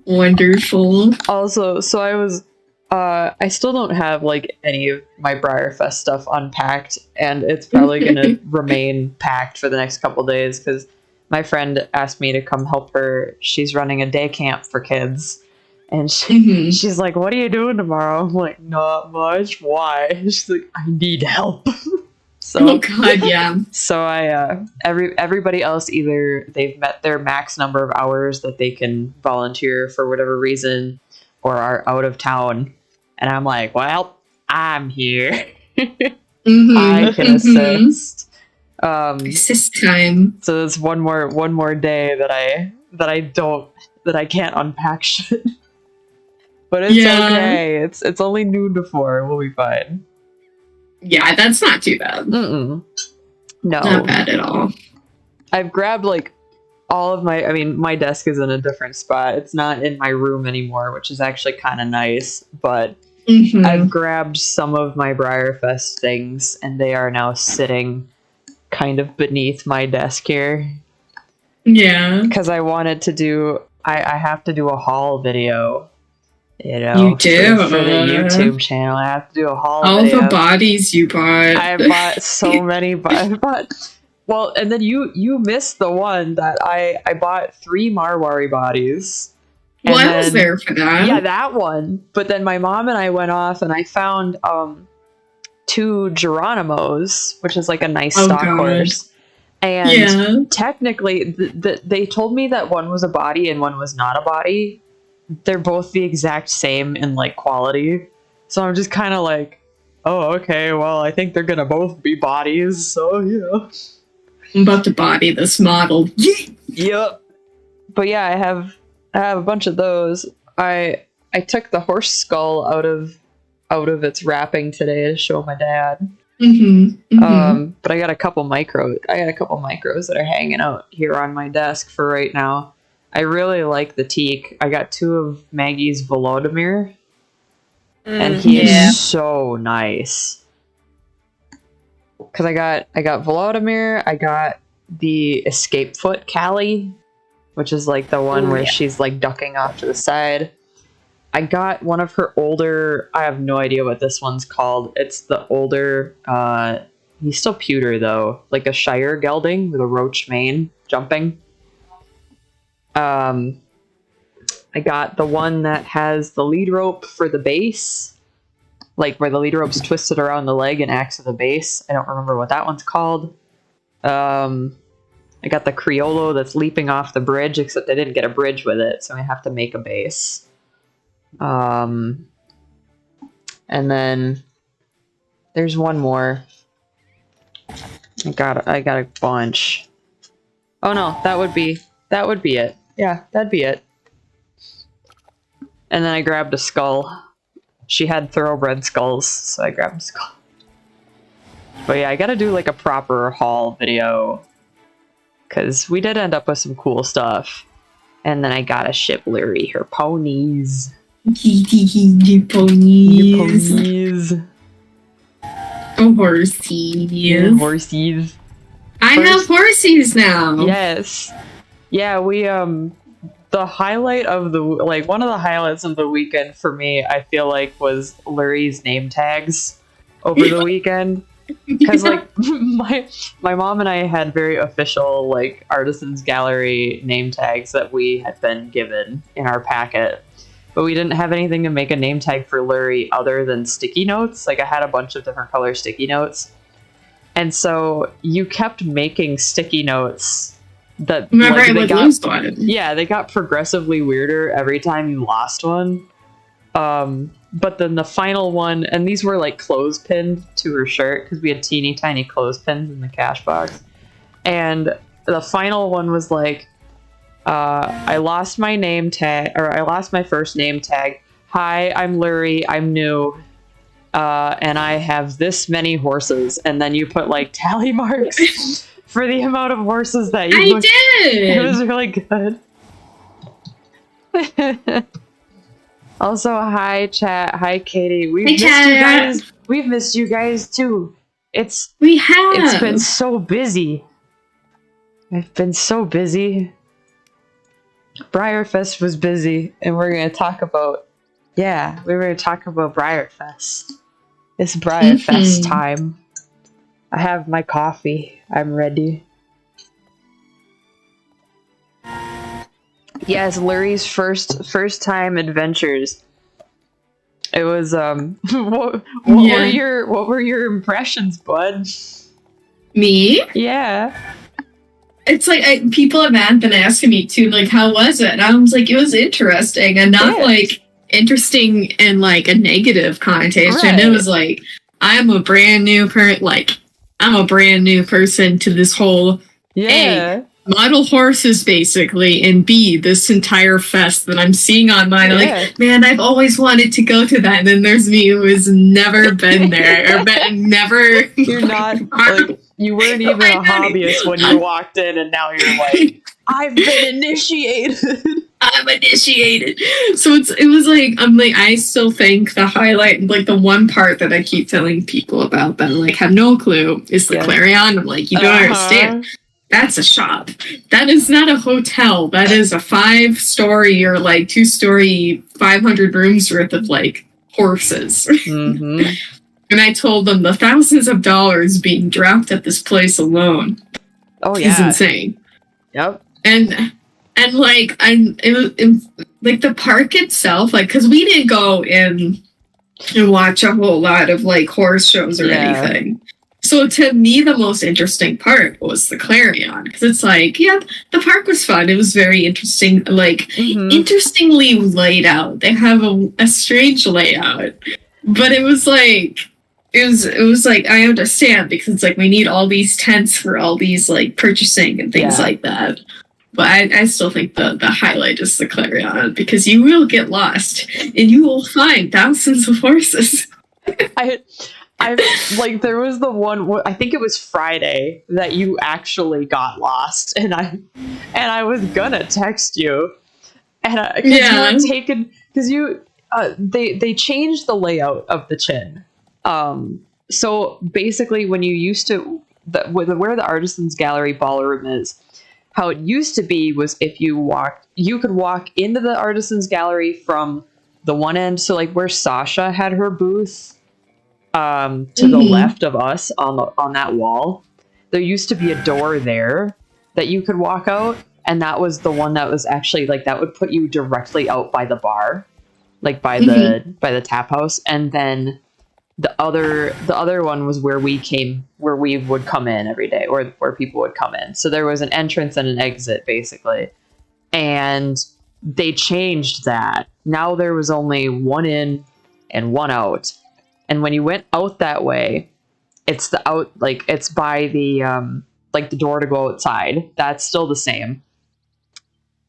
Wonderful. Also, so I was, I still don't have like any of my Briarfest stuff unpacked, and it's probably gonna remain packed for the next couple days because my friend asked me to come help her. She's running a day camp for kids, and she's like, "What are you doing tomorrow?" I'm like, "Not much." Why? She's like, "I need help." So, oh god, yeah. So I everybody else, either they've met their max number of hours that they can volunteer for whatever reason, or are out of town, and I'm like, well, I'm here. I can assist. Assist time. So it's one more day that I can't unpack shit. But it's okay. It's only noon to 4. We'll be fine. Yeah, that's not too bad. No. Not bad at all. I've grabbed like all of my, I mean, my desk is in a different spot. It's not in my room anymore, which is actually kind of nice, but I've grabbed some of my Briarfest things and they are now sitting kind of beneath my desk here. Yeah. Because I wanted to do, I have to do a haul video. You know, you do for the YouTube channel. I have to do a haul. All video. the bodies you bought. I bought so many. Well, and then you missed the one that I bought 3 Marwari bodies. Well, I was there for that. Yeah, that one. But then my mom and I went off, and I found 2 Geronimos, which is like a nice stock horse. And technically, they told me that one was a body and one was not a body. They're both the exact same in like quality, so I'm just kind of like, oh, okay, well, I think they're gonna both be bodies, so yeah. I'm about to body this model. Yep. But yeah, I have a bunch of those. I took the horse skull out of its wrapping today to show my dad. But I got a couple micros that are hanging out here on my desk for right now. I really like the teak. I got 2 of Maggie's Volodymyr, and he is so nice. Because I got Volodymyr, I got the Escape Foot Callie, which is like the one where she's like ducking off to the side. I got one of her older, I have no idea what this one's called. It's the older, he's still pewter though, like a Shire gelding with a roach mane jumping. I got the one that has the lead rope for the base, like where the lead rope's twisted around the leg and acts as a base. I don't remember what that one's called. I got the Criollo that's leaping off the bridge, except I didn't get a bridge with it, so I have to make a base. And then there's one more. I got a bunch. Oh no, that would be it. Yeah, that'd be it. And then I grabbed a skull. She had thoroughbred skulls, so I grabbed a skull. But yeah, I gotta do like a proper haul video, because we did end up with some cool stuff. And then I gotta ship Lurie her ponies. The ponies. Ponies. Oh, horsies. Horsies. I have horsies now. Yes. Yeah, we, the highlight of the, like, one of the highlights of the weekend for me, I feel like, was Lurie's name tags over the weekend. Because, like, my mom and I had very official, like, Artisans Gallery name tags that we had been given in our packet. But we didn't have anything to make a name tag for Lurie other than sticky notes. Like, I had a bunch of different color sticky notes. And so you kept making sticky notes that remember like, I would lose one. Yeah, they got progressively weirder every time you lost one. But then the final one, and these were like clothespin to her shirt because we had teeny tiny clothespins in the cash box. And the final one was like, I lost my name tag, or I lost my first name tag. Hi, I'm Lurie. I'm new. And I have this many horses. And then you put like tally marks for the amount of horses that you I did! It was really good. Also, hi chat. Hi Katie. We've missed you guys. We've missed you guys too. It's been so busy. I've been so busy. Briarfest was busy, and we're gonna talk about. Yeah, we were gonna talk about Briarfest. It's Briarfest time. I have my coffee. I'm ready. Yes, Lurie's first time adventures. It was what were your impressions, bud? Me? Yeah. It's like people have been asking me too, like, how was it? And I was like, it was interesting, and not like interesting in like a negative connotation. Right. It was like I'm a brand new person to this whole A, model horses basically, and B, this entire fest that I'm seeing online. I'm like, man, I've always wanted to go to that. And then there's me who has never been there or never. You're not like. You weren't even a hobbyist when you walked in, and now you're like, I've been initiated. I'm initiated. So it was like, I still think the highlight, like the one part that I keep telling people about that I like have no clue is the Clarion. I'm like, you don't understand. That's a shop. That is not a hotel. That is a 5-story or like 2-story, 500 rooms worth of like horses. Mm-hmm. And I told them the thousands of dollars being dropped at this place alone is insane. Yep. And like like the park itself, like, because we didn't go in and watch a whole lot of like horse shows or anything. So to me, the most interesting part was the Clarion, because it's like, the park was fun. It was very interesting, like interestingly laid out. They have a strange layout, but it was like. It was like, I understand, because it's like we need all these tents for all these like purchasing and things like that. But I still think the highlight is the Clarion, because you will get lost and you will find thousands of horses. I like, there was the one, I think it was Friday, that you actually got lost, and I was gonna text you, and you were taken, because they changed the layout of the Chin. So basically, when you used to, where the Artisans Gallery Ballroom is, how it used to be was if you could walk into the Artisans Gallery from the one end, so like where Sasha had her booth, to the left of us on that wall, there used to be a door there that you could walk out, and that was the one that was actually like, that would put you directly out by the bar, like by the tap house, and then the other one was where we would come in every day, or where people would come in. So there was an entrance and an exit basically. And they changed that. Now there was only one in and one out. And when you went out that way, it's it's by the like the door to go outside. That's still the same.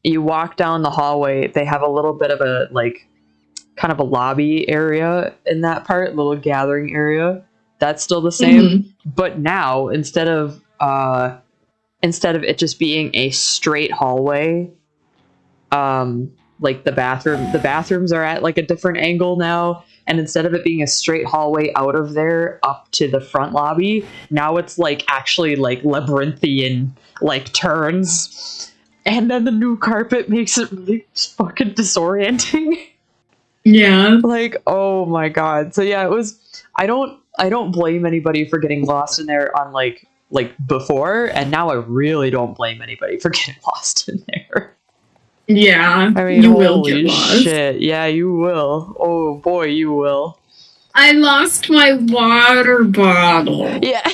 You walk down the hallway, they have a little bit of a like kind of a lobby area in that part, little gathering area. That's still the same, but now instead of it just being a straight hallway, like the bathrooms are at like a different angle now, and instead of it being a straight hallway out of there up to the front lobby, now it's like actually like labyrinthian like turns, and then the new carpet makes it really fucking disorienting. Yeah. Like, oh my god. So yeah, it was, I don't blame anybody for getting lost in there on like before, and now I really don't blame anybody for getting lost in there. Yeah. I mean, you will get lost. Shit. Yeah, you will. Oh boy, you will. I lost my water bottle. Yeah.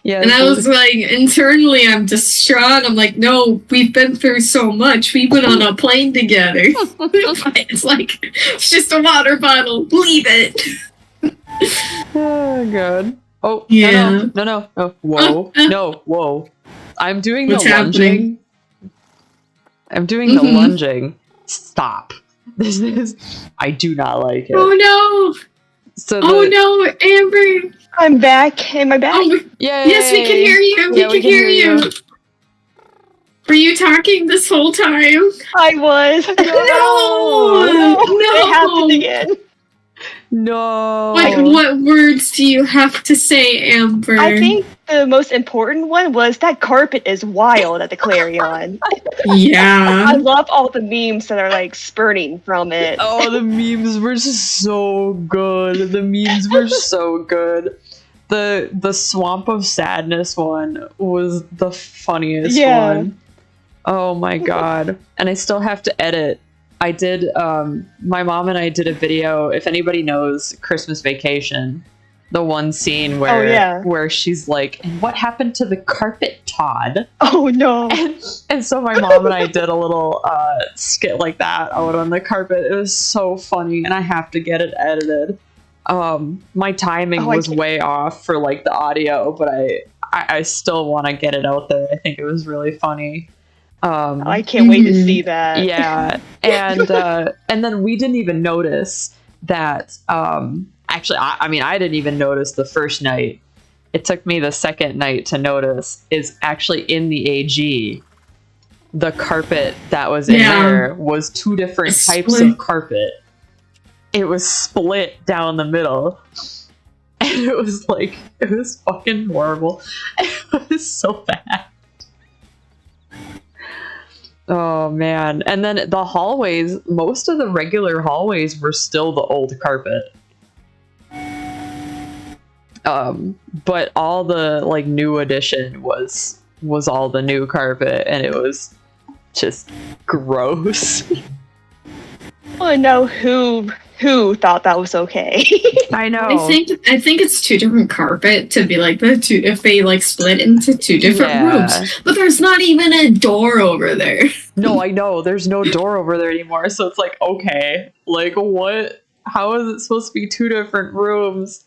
Yeah, and I was like, internally, I'm distraught. I'm like, no, we've been through so much. We went on a plane together. It's like, it's just a water bottle. Leave it. Oh, God. Oh, yeah. No. Whoa. No, whoa. I'm doing What's the lunging. happening? I'm doing the lunging. Stop. This is... I do not like it. Oh, no. So oh, no, Amber. I'm back. Am I back? Oh, Yay. yes, we can hear you. Yeah, we can hear you. Were you talking this whole time? I was. No. It happened again. No. What words do you have to say, Amber? I think the most important one was that carpet is wild at the Clarion. Yeah. I love all the memes that are like spurting from it. Oh, the memes were so good. The memes were so good. The Swamp of Sadness one was the funniest one. Oh my god. And I still have to edit. I did, my mom and I did a video, if anybody knows Christmas Vacation, the one scene where she's like, and what happened to the carpet, Todd? Oh no. And so my mom and I did a little skit like that out on the carpet. It was so funny, and I have to get it edited. My timing was way off for like the audio, but I still want to get it out there. I think it was really funny. I can't wait to see that. Yeah, and then we didn't even notice that. Actually, I mean, I didn't even notice the first night. It took me the second night to notice. Is actually in the AG. The carpet that was in there was two different types of carpet. It was split down the middle, and it was fucking horrible. It was so bad. Oh man. And then the hallways, most of the regular hallways were still the old carpet. But all the like new addition was all the new carpet, and it was just gross. I know who thought that was okay. I know. I think it's two different carpet to be like the two if they like split into two different rooms. But there's not even a door over there. No, I know. There's no door over there anymore. So it's like, okay, like what? How is it supposed to be two different rooms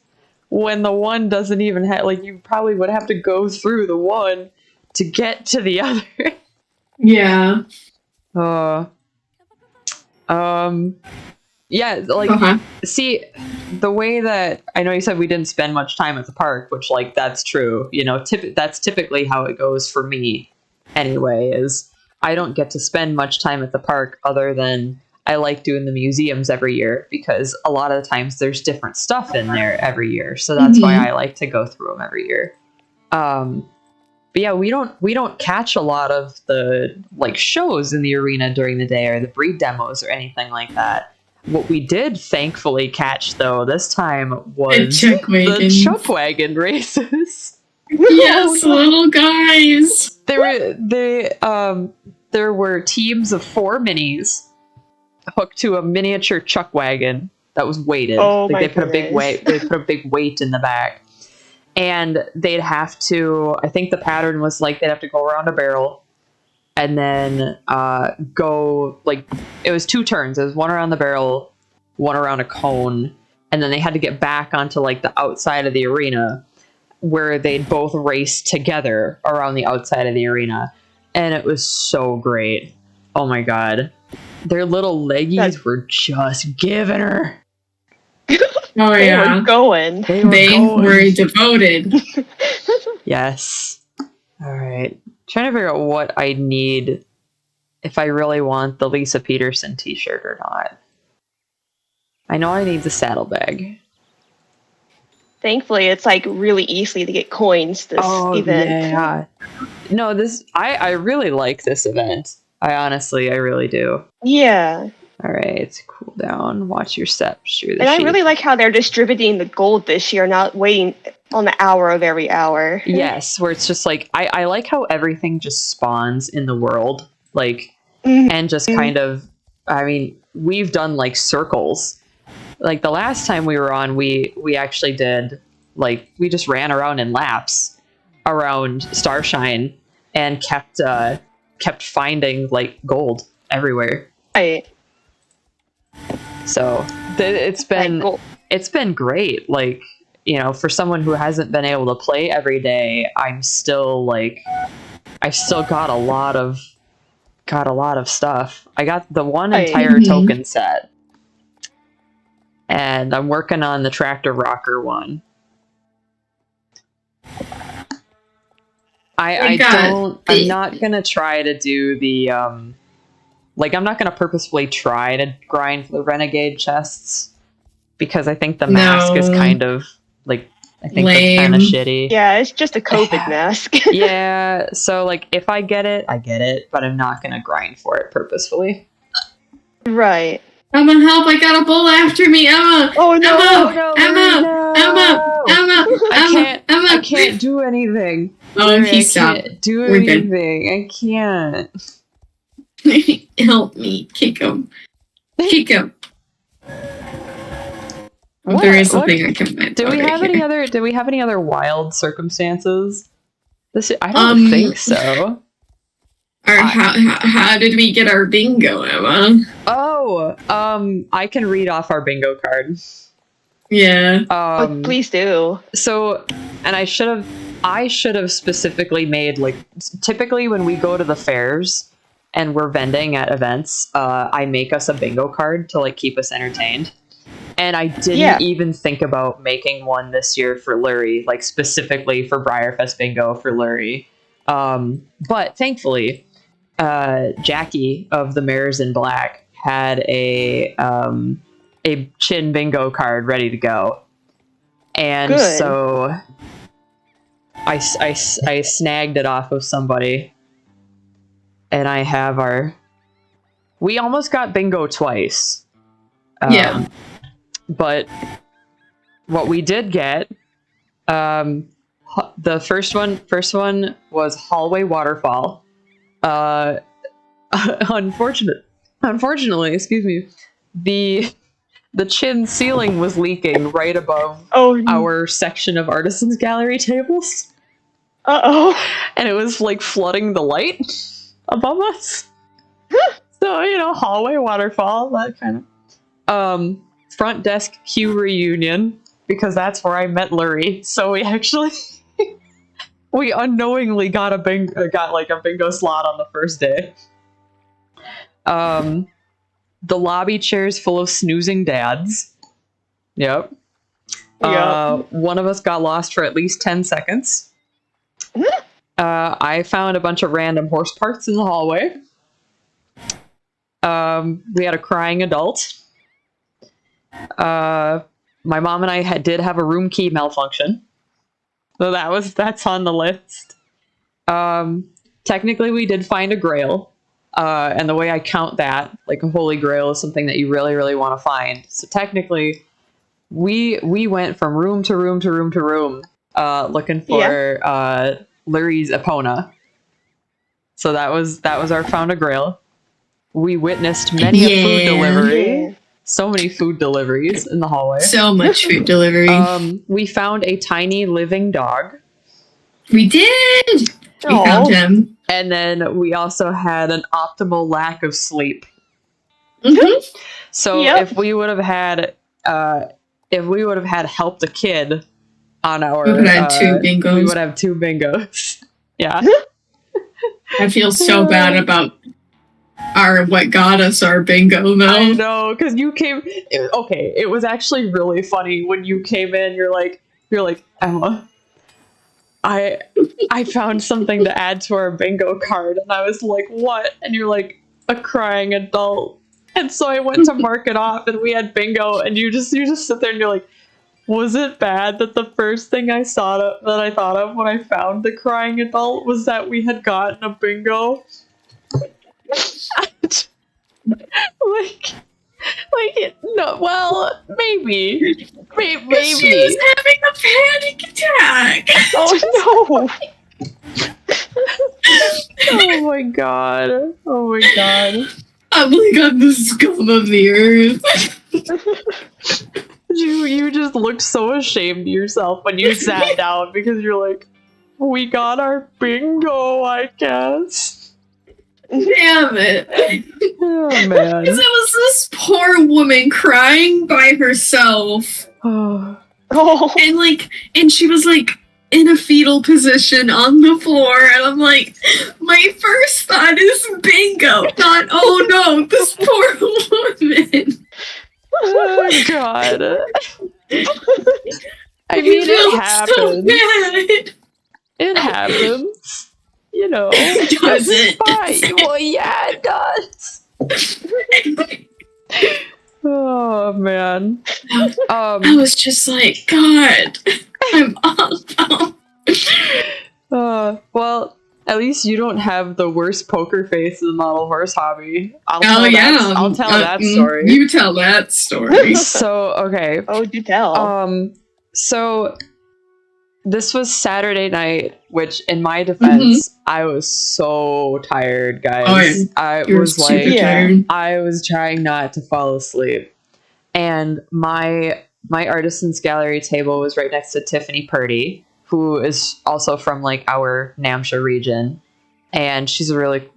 when the one doesn't even have, like, you probably would have to go through the one to get to the other. Yeah. Yeah, like, see, the way that, I know you said we didn't spend much time at the park, which, like, that's true. You know, that's typically how it goes for me anyway, is I don't get to spend much time at the park other than I like doing the museums every year, because a lot of the times there's different stuff in there every year. So that's why I like to go through them every year. But yeah, we don't catch a lot of the like shows in the arena during the day or the breed demos or anything like that. What we did thankfully catch though this time was the chuck wagon races. Yes, little guys. There were teams of 4 minis hooked to a miniature chuck wagon that was weighted. Oh, like they put a big weight. They put a big weight in the back, and they'd have to. I think the pattern was like they'd have to go around a barrel, and then go like it was 2 turns. It was one around the barrel, one around a cone, and then they had to get back onto like the outside of the arena, where they'd both race together around the outside of the arena. And it was so great. Oh my god. Their little leggies were just giving her. Oh they were going. They were devoted. Yes. Alright. Trying to figure out what I need if I really want the Lisa Peterson t-shirt or not. I know I need the saddlebag. Thankfully, it's like really easy to get coins this event. Yeah. No, I really like this event. I really do. Yeah. All right, cool down. Watch your steps. And I really like how they're distributing the gold this year, not waiting on the hour of every hour. Yes, where it's just like I like how everything just spawns in the world, like, and just kind of. I mean, we've done like circles. Like the last time we were on, we actually did like we just ran around in laps around Starshine and kept finding like gold everywhere. Right. So it's been great. Like, you know, for someone who hasn't been able to play every day, I've still got a lot of stuff. I got the one entire token set. And I'm working on the tractor rocker one. I'm not gonna try to do the I'm not gonna purposefully try to grind for the renegade chests, because I think the mask is No. kind of like I think Lame. that's kind of shitty. Yeah, it's just a COVID mask. Yeah, so like if I get it, I get it, but I'm not gonna grind for it purposefully. Right. Emma, help! I got a bull after me, Emma. Oh no! Emma. I can't do anything. Oh, Larry, he I stopped. can't do We're good. anything. I can't. Help me, kick him. Kick him. What- There is what- something I can find. Do we right have here. any other? Do we have any other wild circumstances? I don't think so. Or how did we get our bingo, Emma? Oh, I can read off our bingo card. Yeah. Oh, please do. So, and I should have specifically made, like, typically when we go to the fairs and we're vending at events, I make us a bingo card to like keep us entertained. And I didn't even think about making one this year for Lurie, like specifically for Briarfest Bingo for Lurie. But thankfully, Jackie of the Mares in Black had a Chin Bingo card ready to go. And Good. so I snagged it off of somebody. And I have we almost got bingo twice. Yeah. But what we did get, the first one was Hallway Waterfall. Unfortunately, excuse me, the chin ceiling was leaking right above our section of Artisans Gallery tables. And it was like flooding the light above us. So, hallway waterfall, that kind of. Front desk queue reunion, because that's where I met Lurie. So we actually, we unknowingly got a bingo slot on the first day. The lobby chairs full of snoozing dads. Yep. One of us got lost for at least 10 seconds. I found a bunch of random horse parts in the hallway. We had a crying adult. My mom and I did have a room key malfunction. So that's on the list. Technically we did find a grail. And the way I count that, like a holy grail is something that you really, really want to find. So technically we went from room to room to room to room, looking for Lurie's Epona. So that was our found a grail. We witnessed many a food delivery. Yeah. So many food deliveries in the hallway. So much food delivery. We found a tiny living dog. We did! We found him. And then we also had an optimal lack of sleep. Mm-hmm. So if we would have had helped a kid on our, we would have had 2 bingos. We would have 2 bingos. Yeah. I feel so bad about what got us our bingo though. I know, because you came. It was actually really funny when you came in. You're like Emma, I found something to add to our bingo card, and I was like, what? And you're like, a crying adult. And so I went to mark it off, and we had bingo, and you just sit there and you're like, was it bad that the first thing I thought of when I found the crying adult was that we had gotten a bingo? No, well, maybe. She was having a panic attack. Oh no! Oh my god. I'm like on the scum of the earth. You just looked so ashamed of yourself when you sat down because you're like, we got our bingo, I guess. Damn it. Oh man. Because it was this poor woman crying by herself. Oh. And she was like in a fetal position on the floor, and I'm like, my first thought is bingo, not oh no, this poor woman. Oh god. I mean, it happens. So bad. It happens. Does it? Fine. Well, yeah, it does. Oh man. I was just like, God, I'm awful. Well, at least you don't have the worst poker face in the model horse hobby. I'll tell that story. You tell that story. So, okay. Oh, do tell. So this was Saturday night, which in my defense, I was so tired, guys. Oh, yeah. I You're was super like, tired. I was trying not to fall asleep. And my artisans gallery table was right next to Tiffany Purdy, who is also from like our Namsha region. And she's a really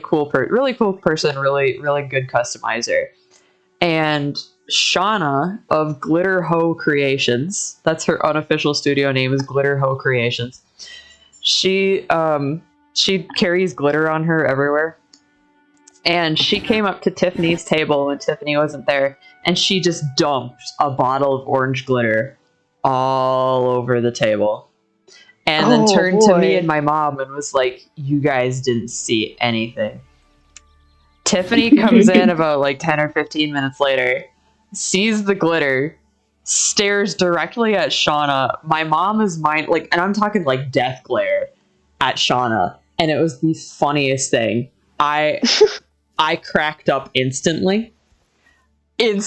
cool person, really good customizer. And Shauna of Glitter Hoe Creations, that's her unofficial studio name, is Glitter Hoe Creations. She carries glitter on her everywhere. And she came up to Tiffany's table when Tiffany wasn't there, and she just dumped a bottle of orange glitter all over the table. And then turned to me and my mom and was like, "You guys didn't see anything." Tiffany comes in about like 10 or 15 minutes later, sees the glitter, stares directly at Shauna. My mom is and I'm talking like death glare at Shauna. And it was the funniest thing. I cracked up instantly. And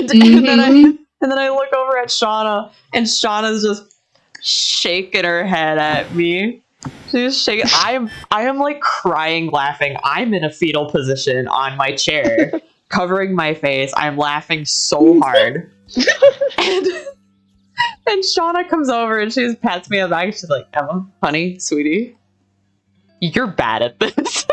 then I look over at Shauna, and Shauna's just shaking her head at me. She's shaking. I am like crying, laughing. I'm in a fetal position on my chair, covering my face. I'm laughing so hard. And Shauna comes over and she just pats me on the back. She's like, "Emma, honey, sweetie, you're bad at this."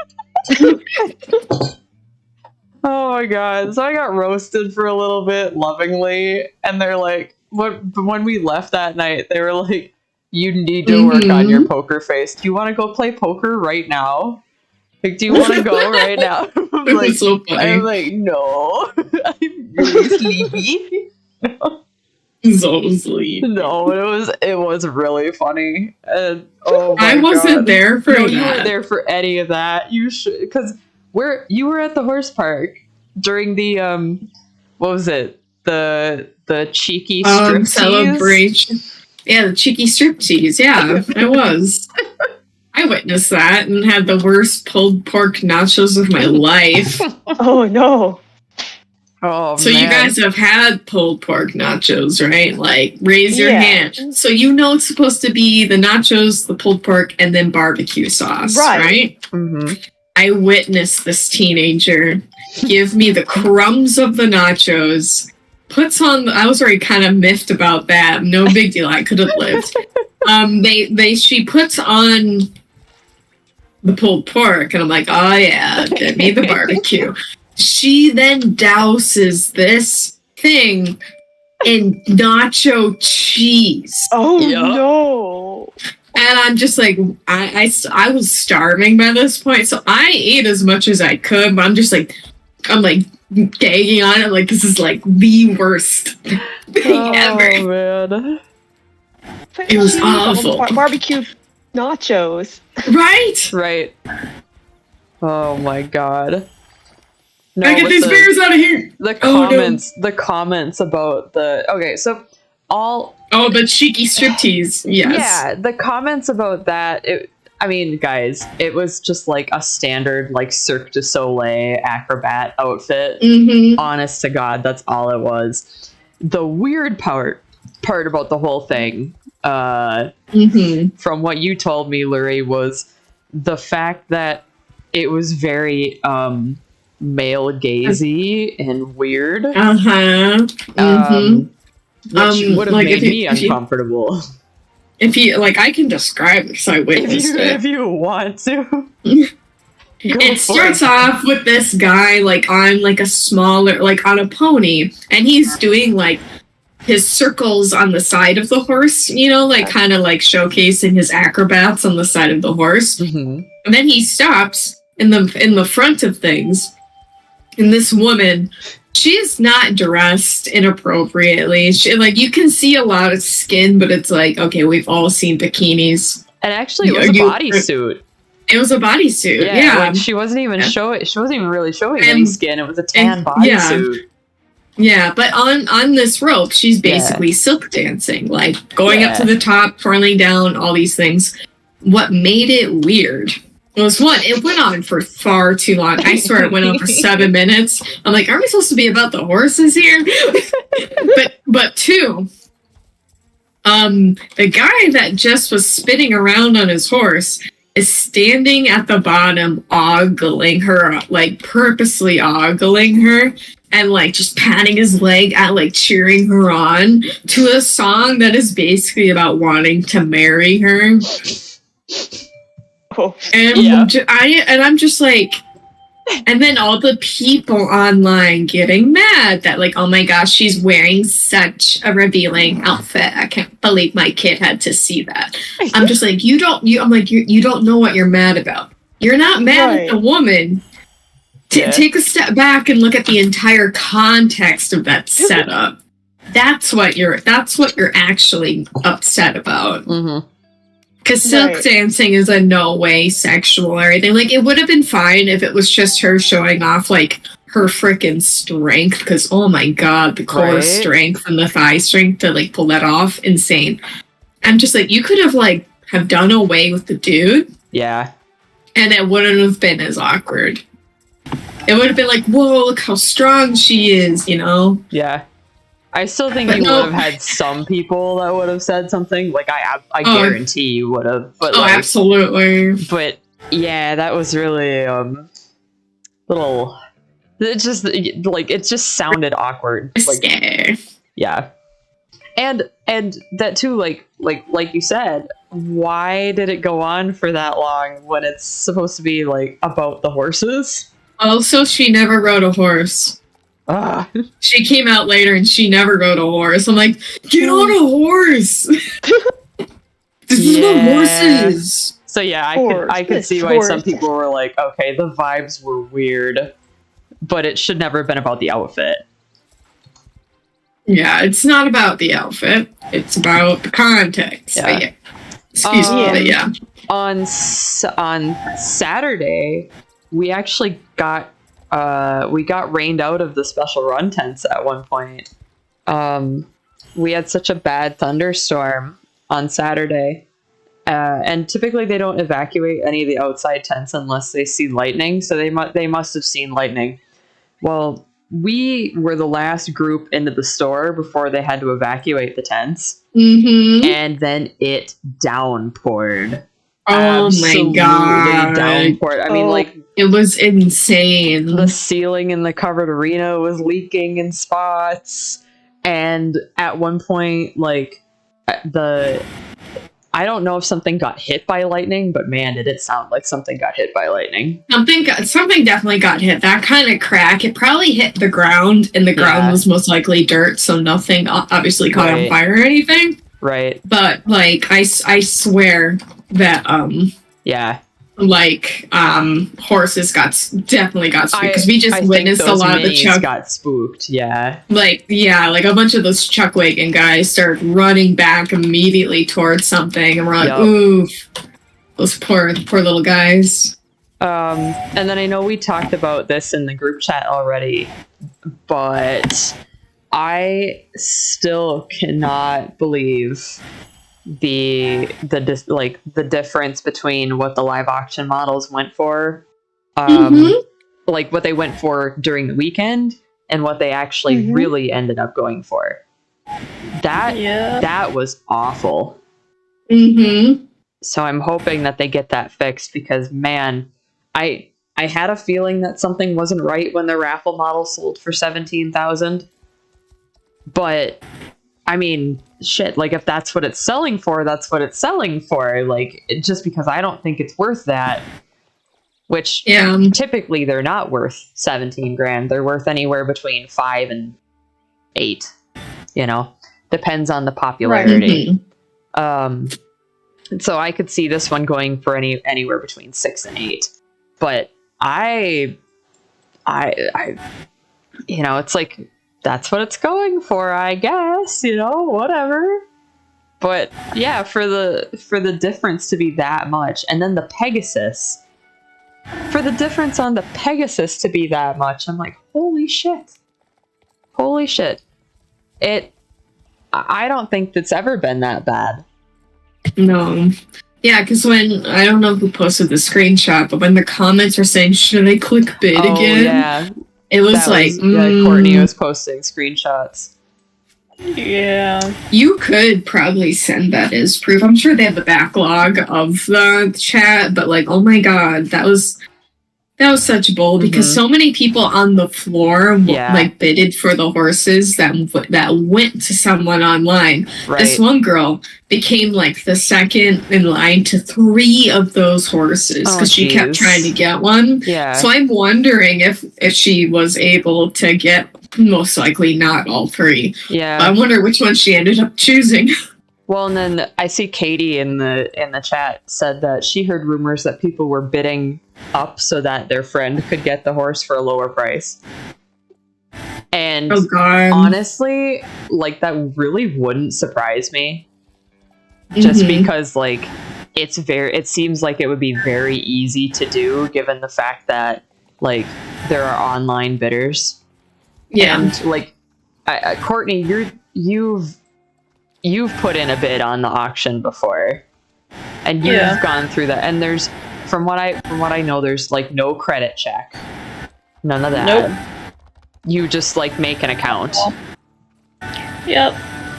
Oh my god. So I got roasted for a little bit lovingly, and they're like, when we left that night, they were like, "You need to work on your poker face. Do you want to go play poker right now? Like, do you want to go right now?" It was so funny. I'm like, "No, I'm really sleepy." So sleepy. No, it was really funny. And I wasn't there for that. You weren't there for any of that. You should, because you were at the horse park during the what was it? The cheeky striptease celebration. Yeah, the cheeky striptease. Yeah, I was. I witnessed that and had the worst pulled pork nachos of my life. Oh no. Oh, so man. You guys have had pulled pork nachos, right? Like, raise your hand. So you know it's supposed to be the nachos, the pulled pork, and then barbecue sauce, right? Mm-hmm. I witnessed this teenager give me the crumbs of the nachos, puts on, I was already kind of miffed about that. No big deal. I could have lived. She puts on the pulled pork, and I'm like, "Oh yeah, get me the barbecue." She then douses this thing in nacho cheese. Oh no. And I'm just like, I was starving by this point, so I ate as much as I could, but I'm gagging on it, like, this is like the worst thing ever. Man. It was awful. Barbecue nachos. Right? Oh my god. No, I get these beers out of here. The comments about the cheeky striptease. Yes. Yeah, the comments about that. Guys, it was just like a standard like Cirque du Soleil acrobat outfit. Mm-hmm. Honest to God, that's all it was. The weird part about the whole thing, from what you told me, Lurie, was the fact that it was very male gazy and weird. Which would have made me uncomfortable. If you like, I can describe it because I witnessed it. If you want to. It starts off with this guy like on like a smaller, like on a pony, and he's doing like his circles on the side of the horse, like kind of like showcasing his acrobats on the side of the horse. Mm-hmm. And then he stops in the front of things. And this woman, she's not dressed inappropriately. She, like, you can see a lot of skin, but it's like, okay, we've all seen bikinis. And actually, it was a bodysuit. It was a bodysuit. Yeah. Like she wasn't even really showing any And- skin. It was a tan and- bodysuit. Yeah, but on this rope, she's basically silk dancing, like going up to the top, twirling down, all these things. What made it weird was one, it went on for far too long. I swear it went on for 7 minutes. I'm like, are we supposed to be about the horses here? but two, the guy that just was spinning around on his horse is standing at the bottom, ogling her, like purposely ogling her, and like just patting his leg at like cheering her on to a song that is basically about wanting to marry her. Oh, And I'm just like, and then all the people online getting mad that like, oh my gosh, she's wearing such a revealing outfit. I can't believe my kid had to see that. I'm just like, you don't know what you're mad about. You're not mad at the woman. Take a step back and look at the entire context of that setup. That's what you're actually upset about. Mm-hmm. Because silk dancing is in no way sexual or anything. Like, it would have been fine if it was just her showing off, like, her freaking strength. Because, oh my god, the core strength and the thigh strength to, like, pull that off. Insane. I'm just like, you could have, like, have done away with the dude. Yeah. And it wouldn't have been as awkward. It would have been like, whoa, look how strong she is, you know? Yeah. I still think you would have had some people that would have said something. Like, I guarantee you would have. But like, absolutely. But, yeah, that was really, little... It just sounded awkward. Like, yeah. And that too, like you said, why did it go on for that long when it's supposed to be, like, about the horses? Also, she never rode a horse. She came out later and she never rode a horse. I'm like, get on a horse! This is about horses! So yeah, I could see why some people were like, okay, the vibes were weird, but it should never have been about the outfit. Yeah, it's not about the outfit. It's about the context. Yeah. Yeah. Excuse me, but yeah. On Saturday, we actually got rained out of the special run tents at one point. We had such a bad thunderstorm on Saturday, and typically they don't evacuate any of the outside tents unless they see lightning. So they must have seen lightning. Well, we were the last group into the store before they had to evacuate the tents, and then it downpoured. Oh my god! Downpoured. I mean, like, it was insane. The ceiling in the covered arena was leaking in spots, and at one point, like, I don't know if something got hit by lightning, but man, did it sound like something got hit by lightning. Something definitely got hit. That kind of crack, it probably hit the ground, and the ground was most likely dirt, so nothing obviously caught on fire or anything. Right. But, like, I swear that, horses definitely got spooked, because we just witnessed a lot of the chuck got spooked. Yeah, like a bunch of those chuck wagon guys started running back immediately towards something, and we're like, oof, those poor little guys. And then I know we talked about this in the group chat already, but I still cannot believe the difference between what the live auction models went for, like what they went for during the weekend and what they actually really ended up going for. That was awful. So I'm hoping that they get that fixed, because man, I had a feeling that something wasn't right when the raffle model sold for 17,000. But I mean, shit, like, if that's what it's selling for, that's what it's selling for. Like, just because I don't think it's worth that, which typically they're not worth 17 grand. They're worth anywhere between 5 and 8, you know, depends on the popularity. So I could see this one going for anywhere between 6 and 8, but I you know, it's like, that's what it's going for, I guess, you know, whatever. But yeah, for the difference to be that much, and then the Pegasus, for the difference on the Pegasus to be that much, I'm like, holy shit. I don't think it's ever been that bad. No. Yeah, because when, I don't know who posted the screenshot, but when the comments were saying, should I click bid again? Yeah. It was Courtney was posting screenshots. Yeah. You could probably send that as proof. I'm sure they have the backlog of the chat, but like, oh my god, that was such bull because so many people on the floor like bidded for the horses that went to someone online. Right. This one girl became like the second in line to 3 of those horses because she kept trying to get one. Yeah. So I'm wondering if she was able to get, most likely not all 3. Yeah. I wonder which one she ended up choosing. Well, and then I see Katie in the chat said that she heard rumors that people were bidding up so that their friend could get the horse for a lower price. And honestly, like, that really wouldn't surprise me. Just because, like, it seems like it would be very easy to do given the fact that, like, there are online bidders. Yeah. And, like, Courtney, you've put in a bid on the auction before, and you've gone through that. And there's, from what I know, there's like no credit check, none of that. Nope. You just like make an account. Yep.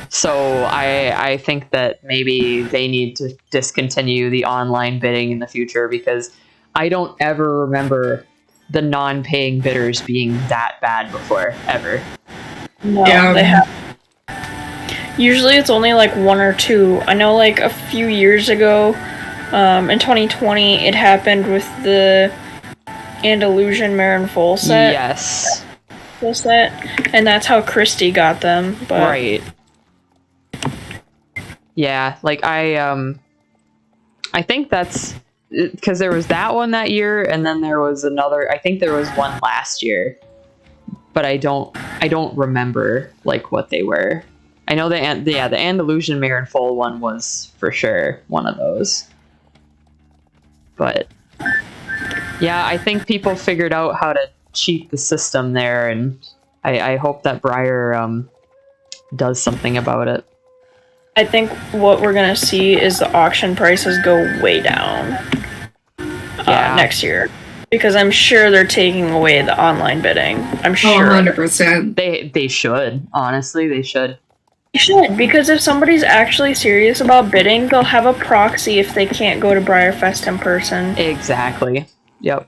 So I think that maybe they need to discontinue the online bidding in the future because I don't ever remember the non-paying bidders being that bad before ever. No, they have. Usually it's only like 1 or 2. I know like a few years ago, in 2020, it happened with the Andalusian Marin Foal set. Yes. Full set. And that's how Christy got them. But right. Yeah, like I think that's because there was that one that year, and then there was another. I think there was one last year, but I don't remember like what they were. I know the Andalusian Marin Foal one was for sure one of those. But yeah, I think people figured out how to cheat the system there, and I hope that Breyer does something about it. I think what we're going to see is the auction prices go way down next year. Because I'm sure they're taking away the online bidding. I'm sure. 100%. They should. Honestly, they should. They should, because if somebody's actually serious about bidding, they'll have a proxy if they can't go to Breyerfest in person. Exactly. Yep.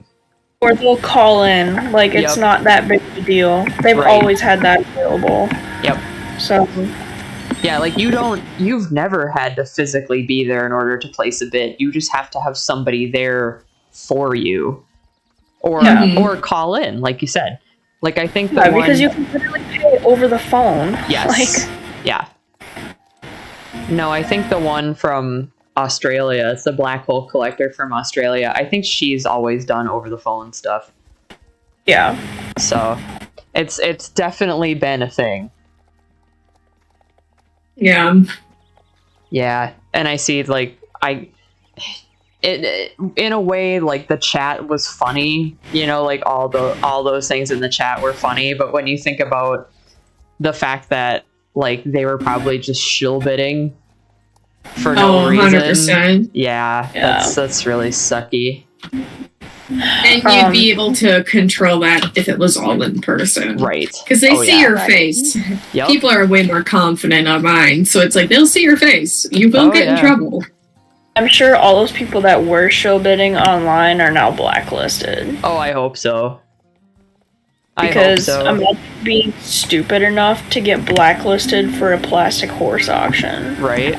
Or they'll call in. Like, it's not that big of a deal. They've always had that available. Yep. So... yeah, like you've never had to physically be there in order to place a bid. You just have to have somebody there for you. Or call in, like you said. Like, I think the one... because you can literally pay over the phone. Yes. Yeah. No, I think the one from Australia, it's the Black Hole Collector from Australia, I think she's always done over the phone stuff. Yeah. So, it's definitely been a thing. Yeah. Yeah, and I see, like, it in a way, like, the chat was funny, you know, like, all those things in the chat were funny, but when you think about the fact that, like, they were probably just shill bidding for no reason. 100%. Yeah, that's really sucky. And you'd be able to control that if it was all in person. Right. Because they see your face. Yep. People are way more confident online, so it's like, they'll see your face. You will get in trouble. I'm sure all those people that were show bidding online are now blacklisted. Oh, I hope so. Because I'm not being stupid enough to get blacklisted for a plastic horse auction. Right.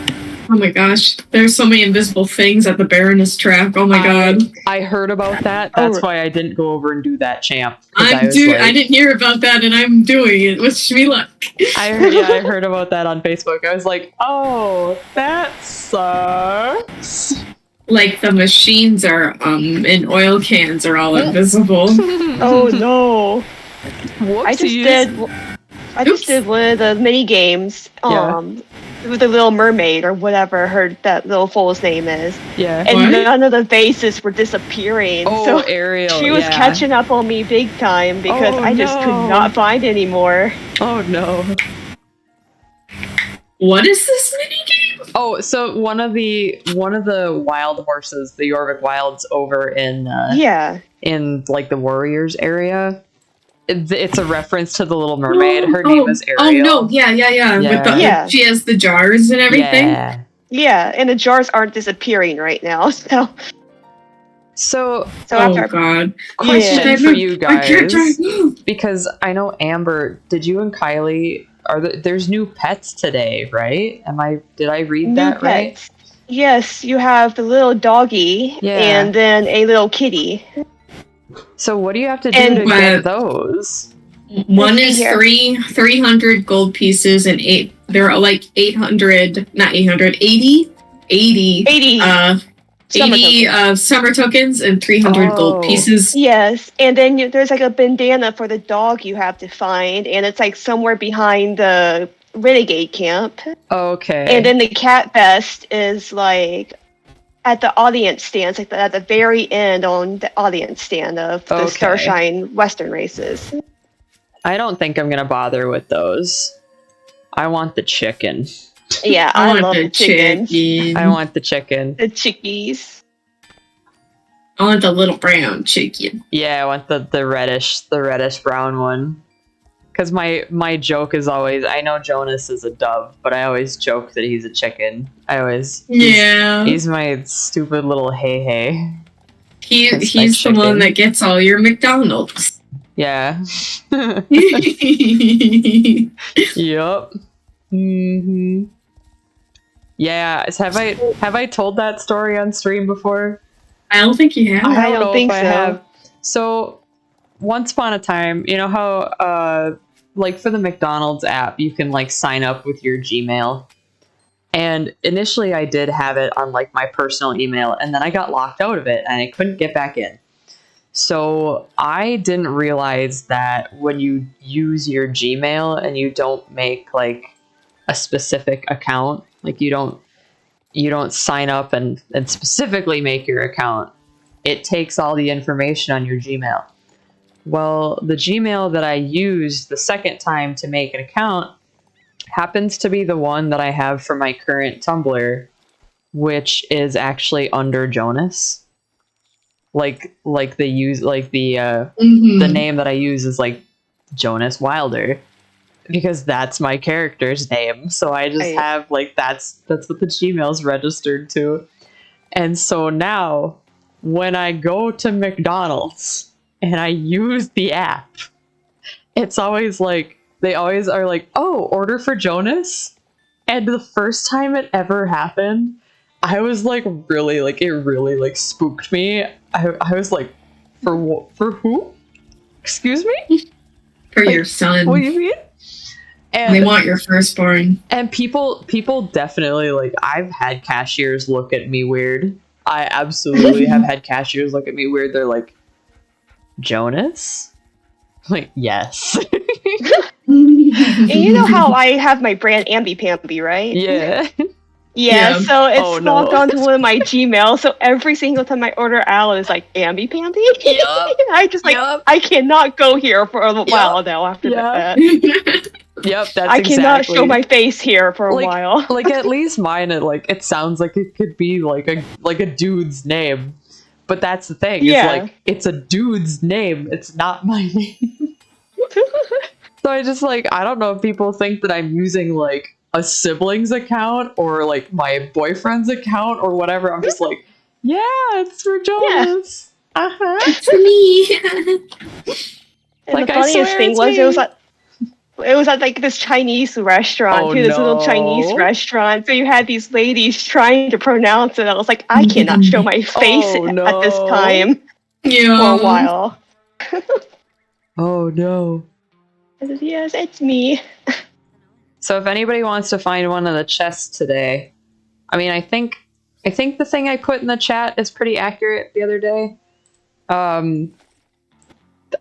Oh my gosh, there's so many invisible things at the Baroness track. Oh my god. I heard about that. That's why I didn't go over and do that, champ. I didn't hear about that, and I'm doing it. Wish me luck. I heard about that on Facebook. I was like, oh, that sucks. Like, the machines are in oil cans are all invisible. Oh no. Whoopsies. I just did one of the mini games. the Little Mermaid or whatever that little fool's name is. Yeah. And What? none of the vases were disappearing. Oh, so Ariel. she was yeah. catching up on me big time because Oh, I just could no. not find any more. Oh no. What is this minigame? Oh, so one of the wild horses, the Jorvik Wilds over in Yeah. in like the Warriors area. It's a reference to the Little Mermaid. Her name is Ariel. Oh no, yeah. With the, Yeah. she has the jars and everything. Yeah. Yeah, and the jars aren't disappearing right now. So So after God. question Yeah. for you I can't guys, drive. because I know Amber, did you and Kylie there's new pets today, right? Did I read new that right? pets. Yes, you have the little doggy Yeah. and then a little kitty. So what do you have to do And- to get those? One Let's is see here. 300 gold pieces and they're like 800, not 800, 80 80. Summer 80 summer tokens and 300 Oh. gold pieces. Yes, and then there's like a bandana for the dog you have to find, and it's like somewhere behind the renegade camp. Okay. And then the cat vest is like at the audience stands, like at the very end on the audience stand of the Okay. Starshine Western races. I don't think I'm gonna bother with those. I want the chicken. Yeah, I love the chicken. chicken. I want the chicken. The chickies. I want the little brown chicken. Yeah, I want the reddish brown one. Cause my joke is always, I know Jonas is a dove, but I always joke that he's a chicken. Yeah. He's my stupid little hey. He's my the chicken. one that gets all your McDonald's. Yeah. I Yup. Mm-hmm. Yeah. Have I told that story on stream before? don't think you have. I don't know think if I so. have. So, once upon a time, you know how, like for the McDonald's app, you can like sign up with your Gmail. And initially I did have it on like my personal email, and then I got locked out of it and I couldn't get back in. So I didn't realize that when you use your Gmail and you don't make like a specific account, like you don't sign up and specifically make your account, it takes all the information on your Gmail. Well, the Gmail that I used the second time to make an account happens to be the one that I have for my current Tumblr, which is actually under Jonas. Like the name that I use is like Jonas Wilder, because that's my character's name. So I just have like that's what the Gmail's registered to. And so now when I go to McDonald's and I use the app, it's always like, they always are like, oh, order for Jonas. And the first time it ever happened, I was like, really, like, it really like spooked me. I was like, for who? Excuse me? For Like, your son. What do you mean? And They want your firstborn. And people definitely, like, I've had cashiers look at me weird. I absolutely have had cashiers look at me weird. They're like, Jonas? Like, yes. And you know how I have my brand Ambipamby, right? Yeah. Yeah, so it's Oh, no. logged onto one of my Gmail, so every single time I order out, it's like Ambipamby. Yup. I just like, Yup. I cannot go here for a while now after Yeah. that. Yep, that's I cannot exactly. show my face here for a Like- while. Like, at least mine, it sounds like it could be like a dude's name. But that's the thing. Yeah. It's like, it's a dude's name. It's not my name. So I just like, I don't know if people think that I'm using like a sibling's account or like my boyfriend's account or whatever. I'm just like, yeah, it's for Jonas. Uh-huh. It's me. And Like, the I funniest swear thing it's was me. it was at like this Chinese restaurant, Oh, too, this little no. Chinese restaurant. So you had these ladies trying to pronounce it. I was like, I cannot show my face Oh, at this no. time Yeah. for a while. Oh no. I said, yes, it's me. So if anybody wants to find one of the chests today, I mean, I think the thing I put in the chat is pretty accurate the other day.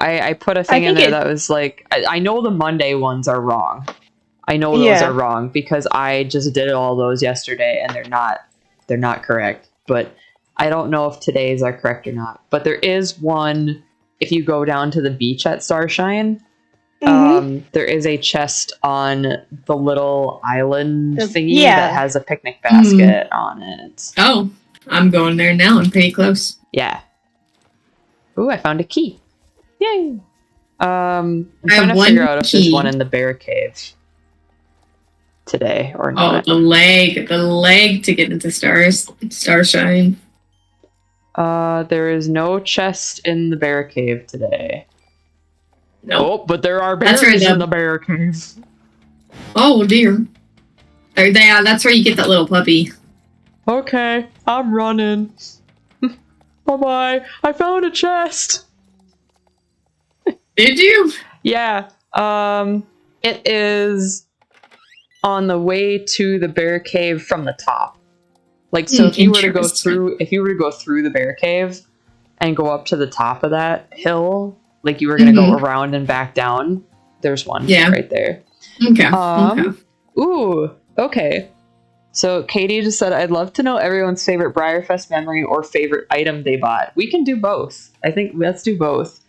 I put a thing in think there it- that was like, I know the Monday ones are wrong. I know those are wrong because I just did all those yesterday and they're not correct. But I don't know if today's are correct or not. But there is one, if you go down to the beach at Starshine, there is a chest on the little island thingy that has a picnic basket on it. Oh, I'm going there now. I'm pretty close. Yeah. Ooh, I found a key. Yay! I'm trying to figure out if there's one in the bear cave today or not. Oh, the leg to get into Starshine. There is no chest in the bear cave today. No, oh, but there are berries in the bear cave. Oh dear. Yeah, that's where you get that little puppy. Okay, I'm running. Bye-bye. I found a chest. Did you? Yeah. It is on the way to the bear cave from the top. Like, so if you were to go through the bear cave and go up to the top of that hill, like you were gonna go around and back down, there's one right there. Okay. Ooh, okay. So Katie just said, I'd love to know everyone's favorite Briarfest memory or favorite item they bought. We can do both. I think let's do both.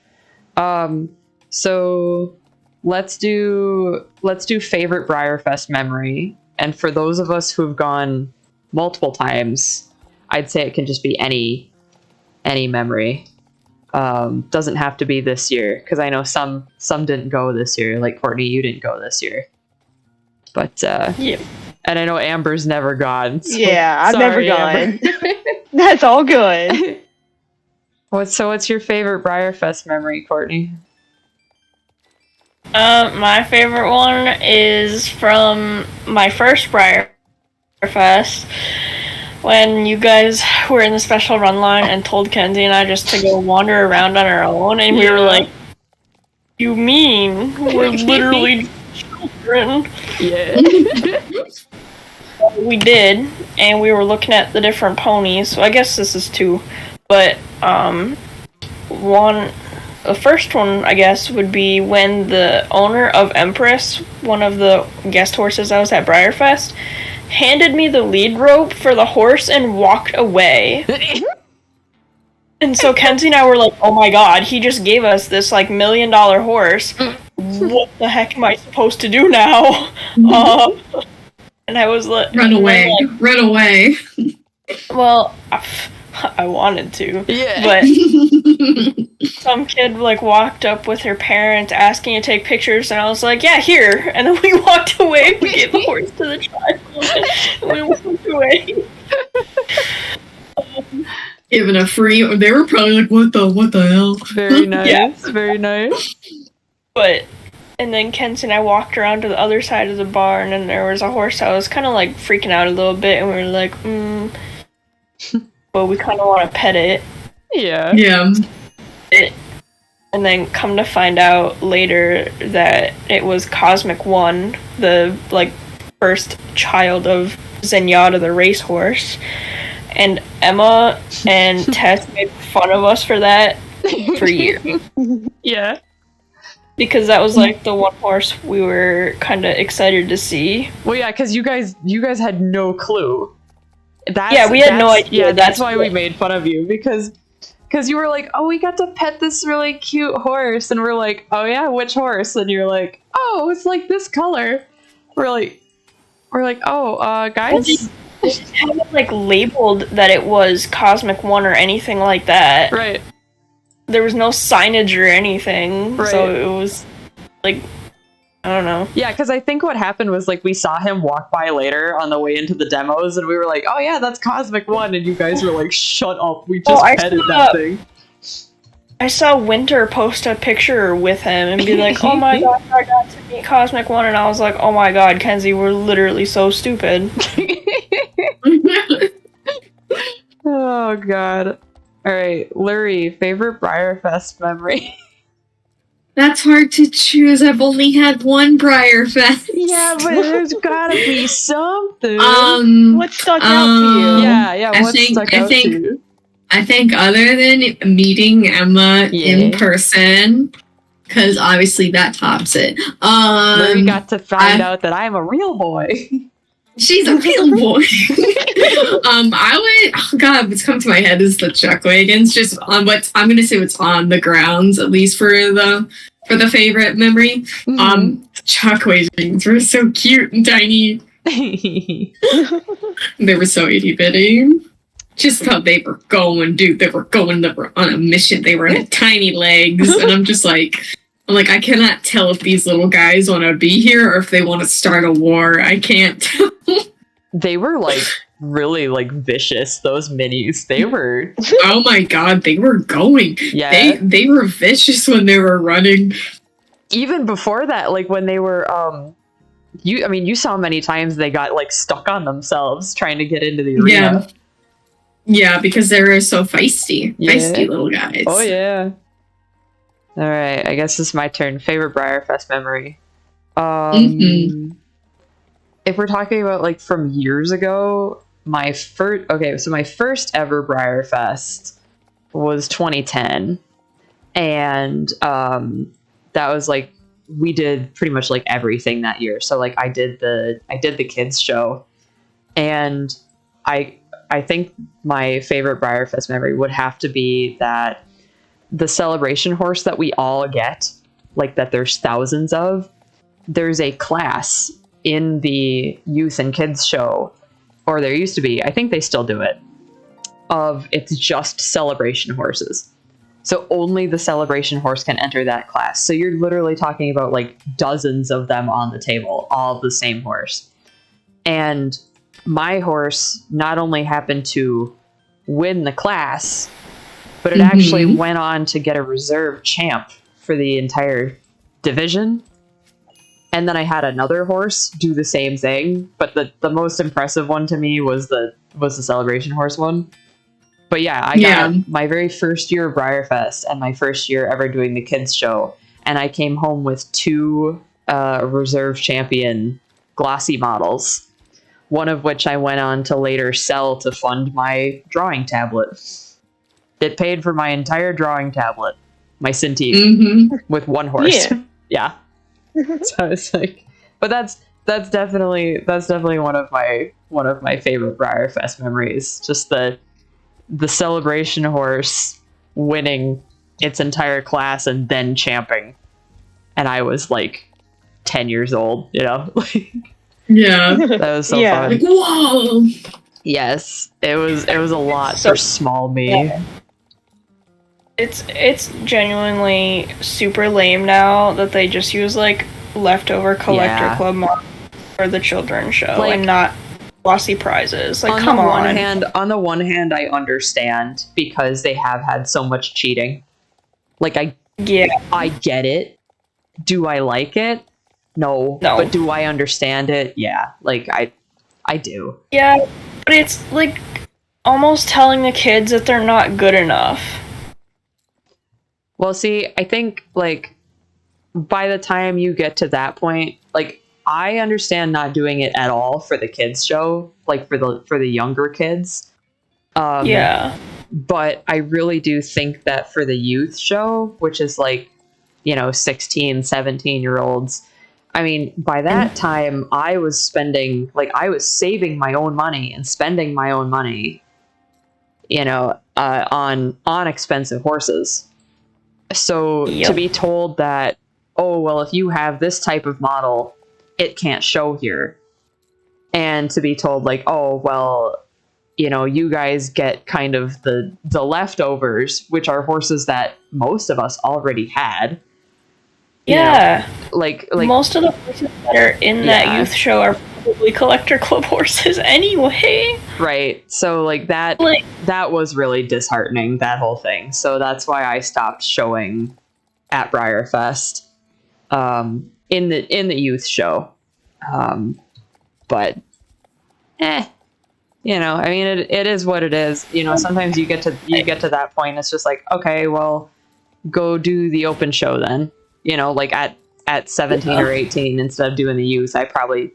So let's do favorite Briarfest memory. And for those of us who've gone multiple times, I'd say it can just be any memory. Doesn't have to be this year, because I know some didn't go this year. Like Courtney, you didn't go this year. But yeah. And I know Amber's never gone. So yeah, I've never gone. That's all good. What's your favorite Briarfest memory, Courtney? My favorite one is from my first Briarfest, when you guys were in the special run line and told Kenzie and I just to go wander around on our own, and we were like, "You mean we're literally children?" Yeah. We did, and we were looking at the different ponies. So I guess this is two, but the first one I guess would be when the owner of Empress, one of the guest horses I was at Briarfest, handed me the lead rope for the horse and walked away. And so Kenzie and I were like, "Oh my god, he just gave us this like $1 million horse. What the heck am I supposed to do now?" And I was like, run away. Well, I wanted to, but some kid like walked up with her parents asking to take pictures, and I was like, "Yeah, here." And then we walked away. We gave the horse to the child, and we walked away. Given a free, they were probably like, "What the hell?" Very nice, very nice. But. And then Kent and I walked around to the other side of the barn, and there was a horse that was kind of like freaking out a little bit, and we were like, but we kind of want to pet it. Yeah. Yeah. And then come to find out later that it was Cosmic One, the like first child of Zenyatta the racehorse. And Emma and Tess made fun of us for that for years. Yeah. Because that was like the one horse we were kind of excited to see. Well, yeah, because you guys had no clue. We had no idea. Yeah, that's why we made fun of you, because you were like, "Oh, we got to pet this really cute horse," and we're like, "Oh yeah, which horse?" And you're like, "Oh, it's like this color." We're like, "Oh, guys." It hadn't like labeled that it was Cosmic One or anything like that. Right. There was no signage or anything, so it was like, I don't know. Yeah, because I think what happened was like we saw him walk by later on the way into the demos, and we were like, "Oh yeah, that's Cosmic One," and you guys were like, "Shut up, we just petted that thing." I saw Winter post a picture with him and be like, "Oh my god, I got to meet Cosmic One," and I was like, "Oh my god, Kenzie, we're literally so stupid." Oh god. Alright, Lurie, favorite Briarfest memory? That's hard to choose. I've only had one Briarfest. Yeah, but there's gotta be something. What stuck out to you? Yeah, what stuck out to you? I think other than meeting Emma in person, because obviously that tops it. Where we got to find out that I'm a real boy. She's a real boy. I would. Oh God, what's come to my head is the chuck wagons. Just on what's I'm gonna say what's on the grounds, at least for the favorite memory. Chuck wagons were so cute and tiny. They were so itty bitty. Just how they were going, dude. They were on a mission. They were in tiny legs, and I'm like, I cannot tell if these little guys want to be here or if they want to start a war. I can't tell. They were like really like vicious. Those minis. They were. Oh my God, they were going. Yeah, they were vicious when they were running. Even before that, like when they were you saw many times they got like stuck on themselves trying to get into the arena. Yeah, because they were so feisty. Yeah. Feisty little guys. Oh yeah. All right, I guess it's my turn. Favorite Briarfest memory. If we're talking about like from years ago, my first ever Briarfest was 2010, and that was like we did pretty much like everything that year. So like I did the kids show, and I think my favorite Briarfest memory would have to be that the celebration horse that we all get, like that there's thousands of, there's a class in the youth and kids show, or there used to be, I think they still do it, of it's just celebration horses. So only the celebration horse can enter that class. So you're literally talking about like dozens of them on the table, all the same horse. And my horse not only happened to win the class, but it actually went on to get a reserve champ for the entire division. And then I had another horse do the same thing, but the most impressive one to me was the celebration horse one. But yeah, I got my very first year of Briarfest and my first year ever doing the kids show, and I came home with 2 reserve champion glossy models, one of which I went on to later sell to fund my drawing tablet. It paid for my entire drawing tablet, my Cintiq, with 1 horse. Yeah. So it's like, but that's definitely one of my favorite Briarfest memories. Just the celebration horse winning its entire class and then champing, and I was like 10 years old. You know. Yeah, that was so fun. Like, whoa. Yes, it was a lot for small me. Yeah. It's genuinely super lame now that they just use like leftover collector club models for the children's show, like, and not glossy prizes. Like, come on. On the one hand, I understand because they have had so much cheating. Like, I get it. Do I like it? No. But do I understand it? Yeah. Like, I do. Yeah, but it's like almost telling the kids that they're not good enough. Well, see, I think, like, by the time you get to that point, like, I understand not doing it at all for the kids show, like, for the younger kids. But I really do think that for the youth show, which is, like, 16, 17-year-olds, I mean, by that time, I was saving my own money and spending my own money, on expensive horses. So to be told that, oh, well, if you have this type of model, it can't show here. And to be told like, oh, well, you guys get kind of the leftovers, which are horses that most of us already had. Yeah. Like most of the horses that are in that youth show are probably collector club horses anyway. Right. So like that was really disheartening, that whole thing. So that's why I stopped showing at Briarfest in the youth show. But I mean it is what it is. Sometimes you get to that point, it's just like, okay, well, go do the open show then. Like at 17 or 18, instead of doing the youth, I probably,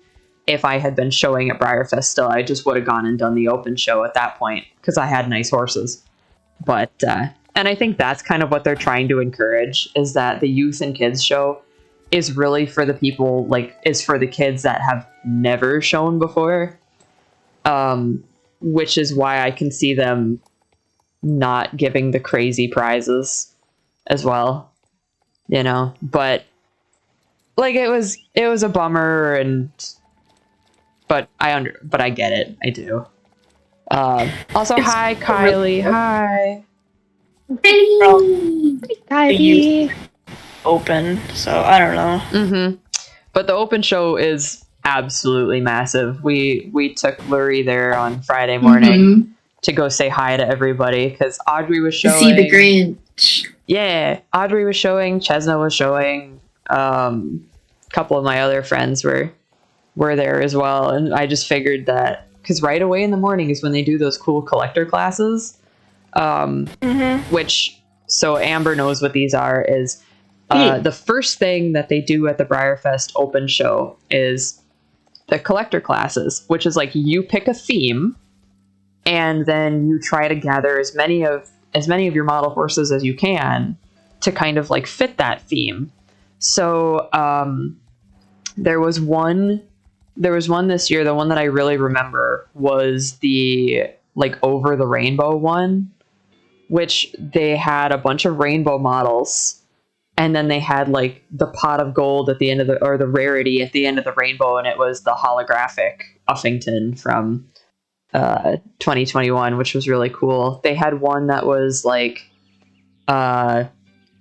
if I had been showing at Briarfest still, I just would have gone and done the open show at that point because I had nice horses. But And I think that's kind of what they're trying to encourage, is that the youth and kids show is really for the people, like, is for the kids that have never shown before. Which is why I can see them not giving the crazy prizes as well, you know. But like, it was a bummer, but I get it. I do. Also, hi Kylie. Hi. Kylie. Open, so I don't know. Mm-hmm. But the open show is absolutely massive. We took Lurie there on Friday morning to go say hi to everybody, because Audrey was showing. See the Grinch. Yeah, Audrey was showing. Chesna was showing. A couple of my other friends were there as well, and I just figured that, because right away in the morning is when they do those cool collector classes. Which, so Amber knows what these are, is the first thing that they do at the Briarfest open show is the collector classes, which is like, you pick a theme and then you try to gather as many of your model horses as you can to kind of like fit that theme. So there was one this year. The one that I really remember was the like Over the Rainbow one, which they had a bunch of rainbow models, and then they had like the pot of gold at the end of the rarity at the end of the rainbow, and it was the holographic Uffington from 2021, which was really cool. They had one that was like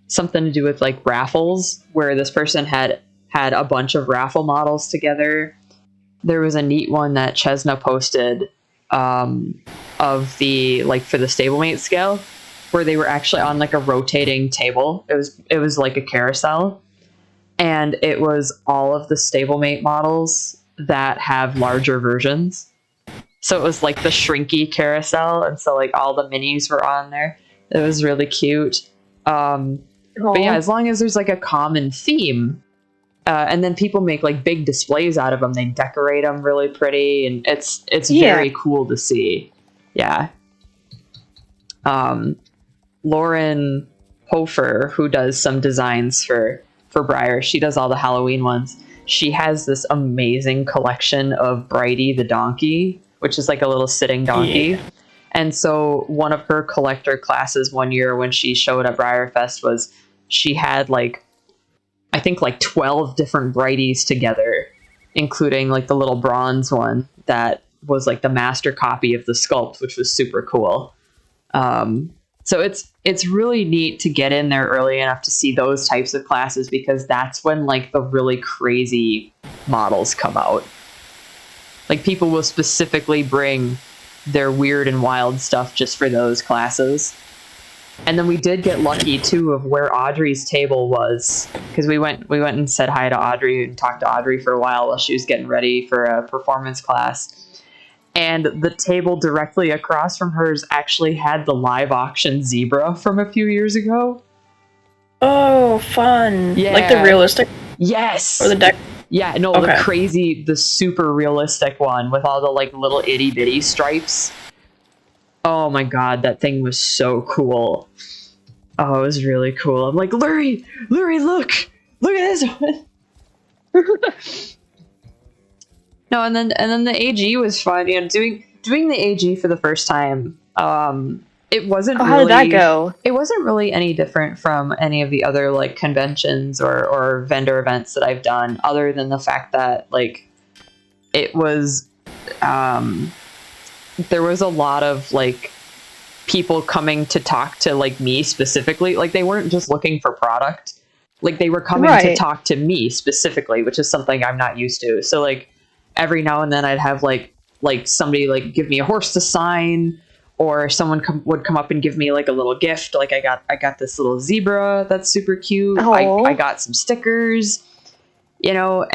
something to do with like raffles, where this person had a bunch of raffle models together. There was a neat one that Chesna posted of the, like, for the stablemate scale, where they were actually on like a rotating table. It was like a carousel, and it was all of the stablemate models that have larger versions. So it was like the shrinky carousel, and so like all the minis were on there. It was really cute. But yeah, as long as there's like a common theme, and then people make like big displays out of them. They decorate them really pretty, and it's very cool to see. Yeah. Lauren Hofer, who does some designs for Briar, she does all the Halloween ones. She has this amazing collection of Brighty the donkey, which is like a little sitting donkey. Yeah. And so one of her collector classes one year when she showed at Briarfest was she had like, I think like 12 different Brighties together, including like the little bronze one that was like the master copy of the sculpt, which was super cool. So it's really neat to get in there early enough to see those types of classes, because that's when like the really crazy models come out. Like, people will specifically bring their weird and wild stuff just for those classes. And then we did get lucky too of where Audrey's table was, because we went and said hi to Audrey and talked to Audrey for a while she was getting ready for a performance class. And the table directly across from hers actually had the live auction zebra from a few years ago. Oh, fun. Yeah. Like the realistic? Yes. Or the deck? Yeah, no, okay. The super realistic one with all the like little itty bitty stripes. Oh my god, that thing was so cool. Oh, it was really cool. I'm like, Lurie, look at this one. No, and then the AG was fun. You know, doing the AG for the first time. It wasn't. How did that go? It wasn't really any different from any of the other like conventions or vendor events that I've done, other than the fact that like it was. There was a lot of like people coming to talk to like me specifically. Like, they weren't just looking for product. Like, they were coming to talk to me specifically, which is something I'm not used to. So like, every now and then I'd have like somebody like give me a horse to sign, or someone would come up and give me like a little gift. Like, I got this little zebra that's super cute. I got some stickers, you know,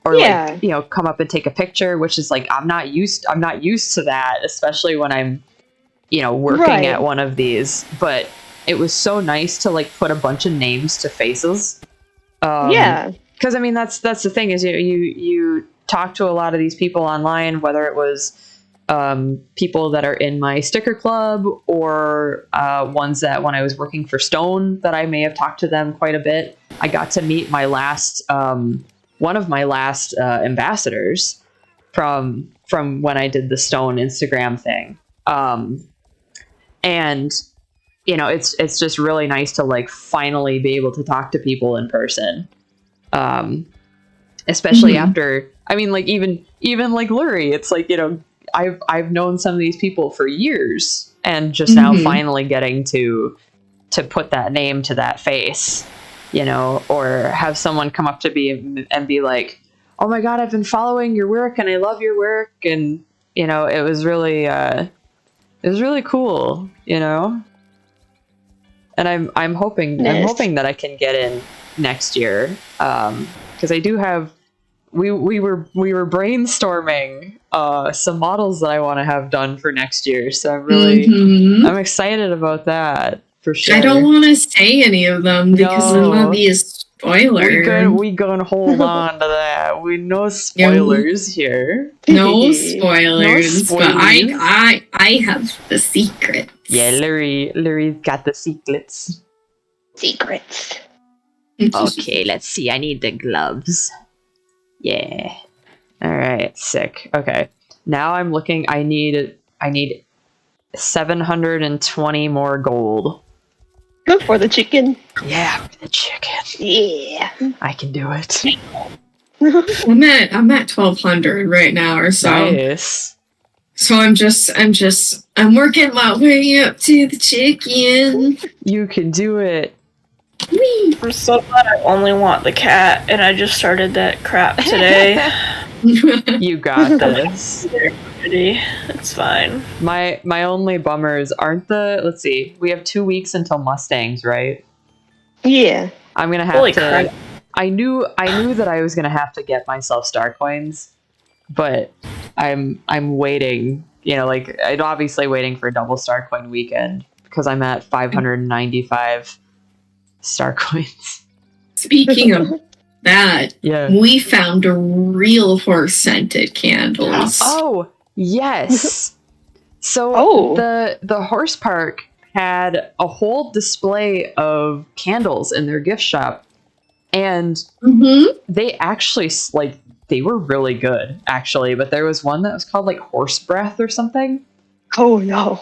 like, you know, come up and take a picture, which is like, I'm not used to that, especially when I'm, you know, working at one of these. But it was so nice to like put a bunch of names to faces. Because I mean, that's the thing, is you talk to a lot of these people online, whether it was, people that are in my sticker club, or ones that when I was working for Stone that I may have talked to them quite a bit. I got to meet my last one of my last ambassadors from when I did the Stone Instagram thing. And you know, it's just really nice to like finally be able to talk to people in person. Especially after, I mean, like even like Lurie, it's like, you know, I've known some of these people for years, and just now finally getting to put that name to that face, you know, or have someone come up to me and be like, "Oh my God, I've been following your work and I love your work," and you know, it was really cool, you know. And I'm hoping that I can get in next year, because I do have. We were brainstorming some models that I want to have done for next year, so I'm excited about that for sure. I don't want to say any of them because it will be a spoiler. We gonna hold on to that. We no spoilers here. No spoilers, but I have the secret. Yeah, Lurie's got the secrets. Secrets. Okay, let's see. I need the gloves. Yeah. All right. Sick. Okay. Now I'm looking. I need 720 more gold. Good for the chicken. Yeah, for the chicken. Yeah. I can do it. I'm at 1200 right now or so. Nice. So I'm working my way up to the chicken. You can do it. Whee! I'm so glad I only want the cat, and I just started that crap today. You got this. It's fine. My only bummers aren't the. Let's see. We have 2 weeks until Mustangs, right? Yeah. I'm gonna have Holy to. crap. I knew that I was gonna have to get myself star coins, but I'm waiting. You know, like I'm obviously waiting for double star coin weekend because I'm at 595 star coins. Speaking of that, Yeah. we found a real horse scented candles. Oh yes. So the horse park had a whole display of candles in their gift shop, and they actually they were really good actually. But there was one that was called like horse breath or something. Oh no!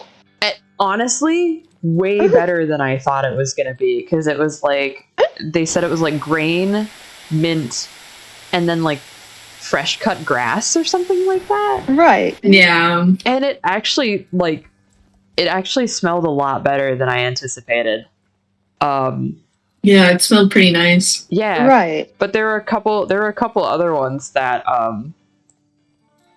Honestly, way better than I thought it was gonna be, because it was like they said it was like grain, mint, and then like fresh cut grass or something like that. Right. Yeah. And it actually smelled a lot better than I anticipated. Yeah, it smelled pretty nice. Yeah. Right. But there were a couple other ones that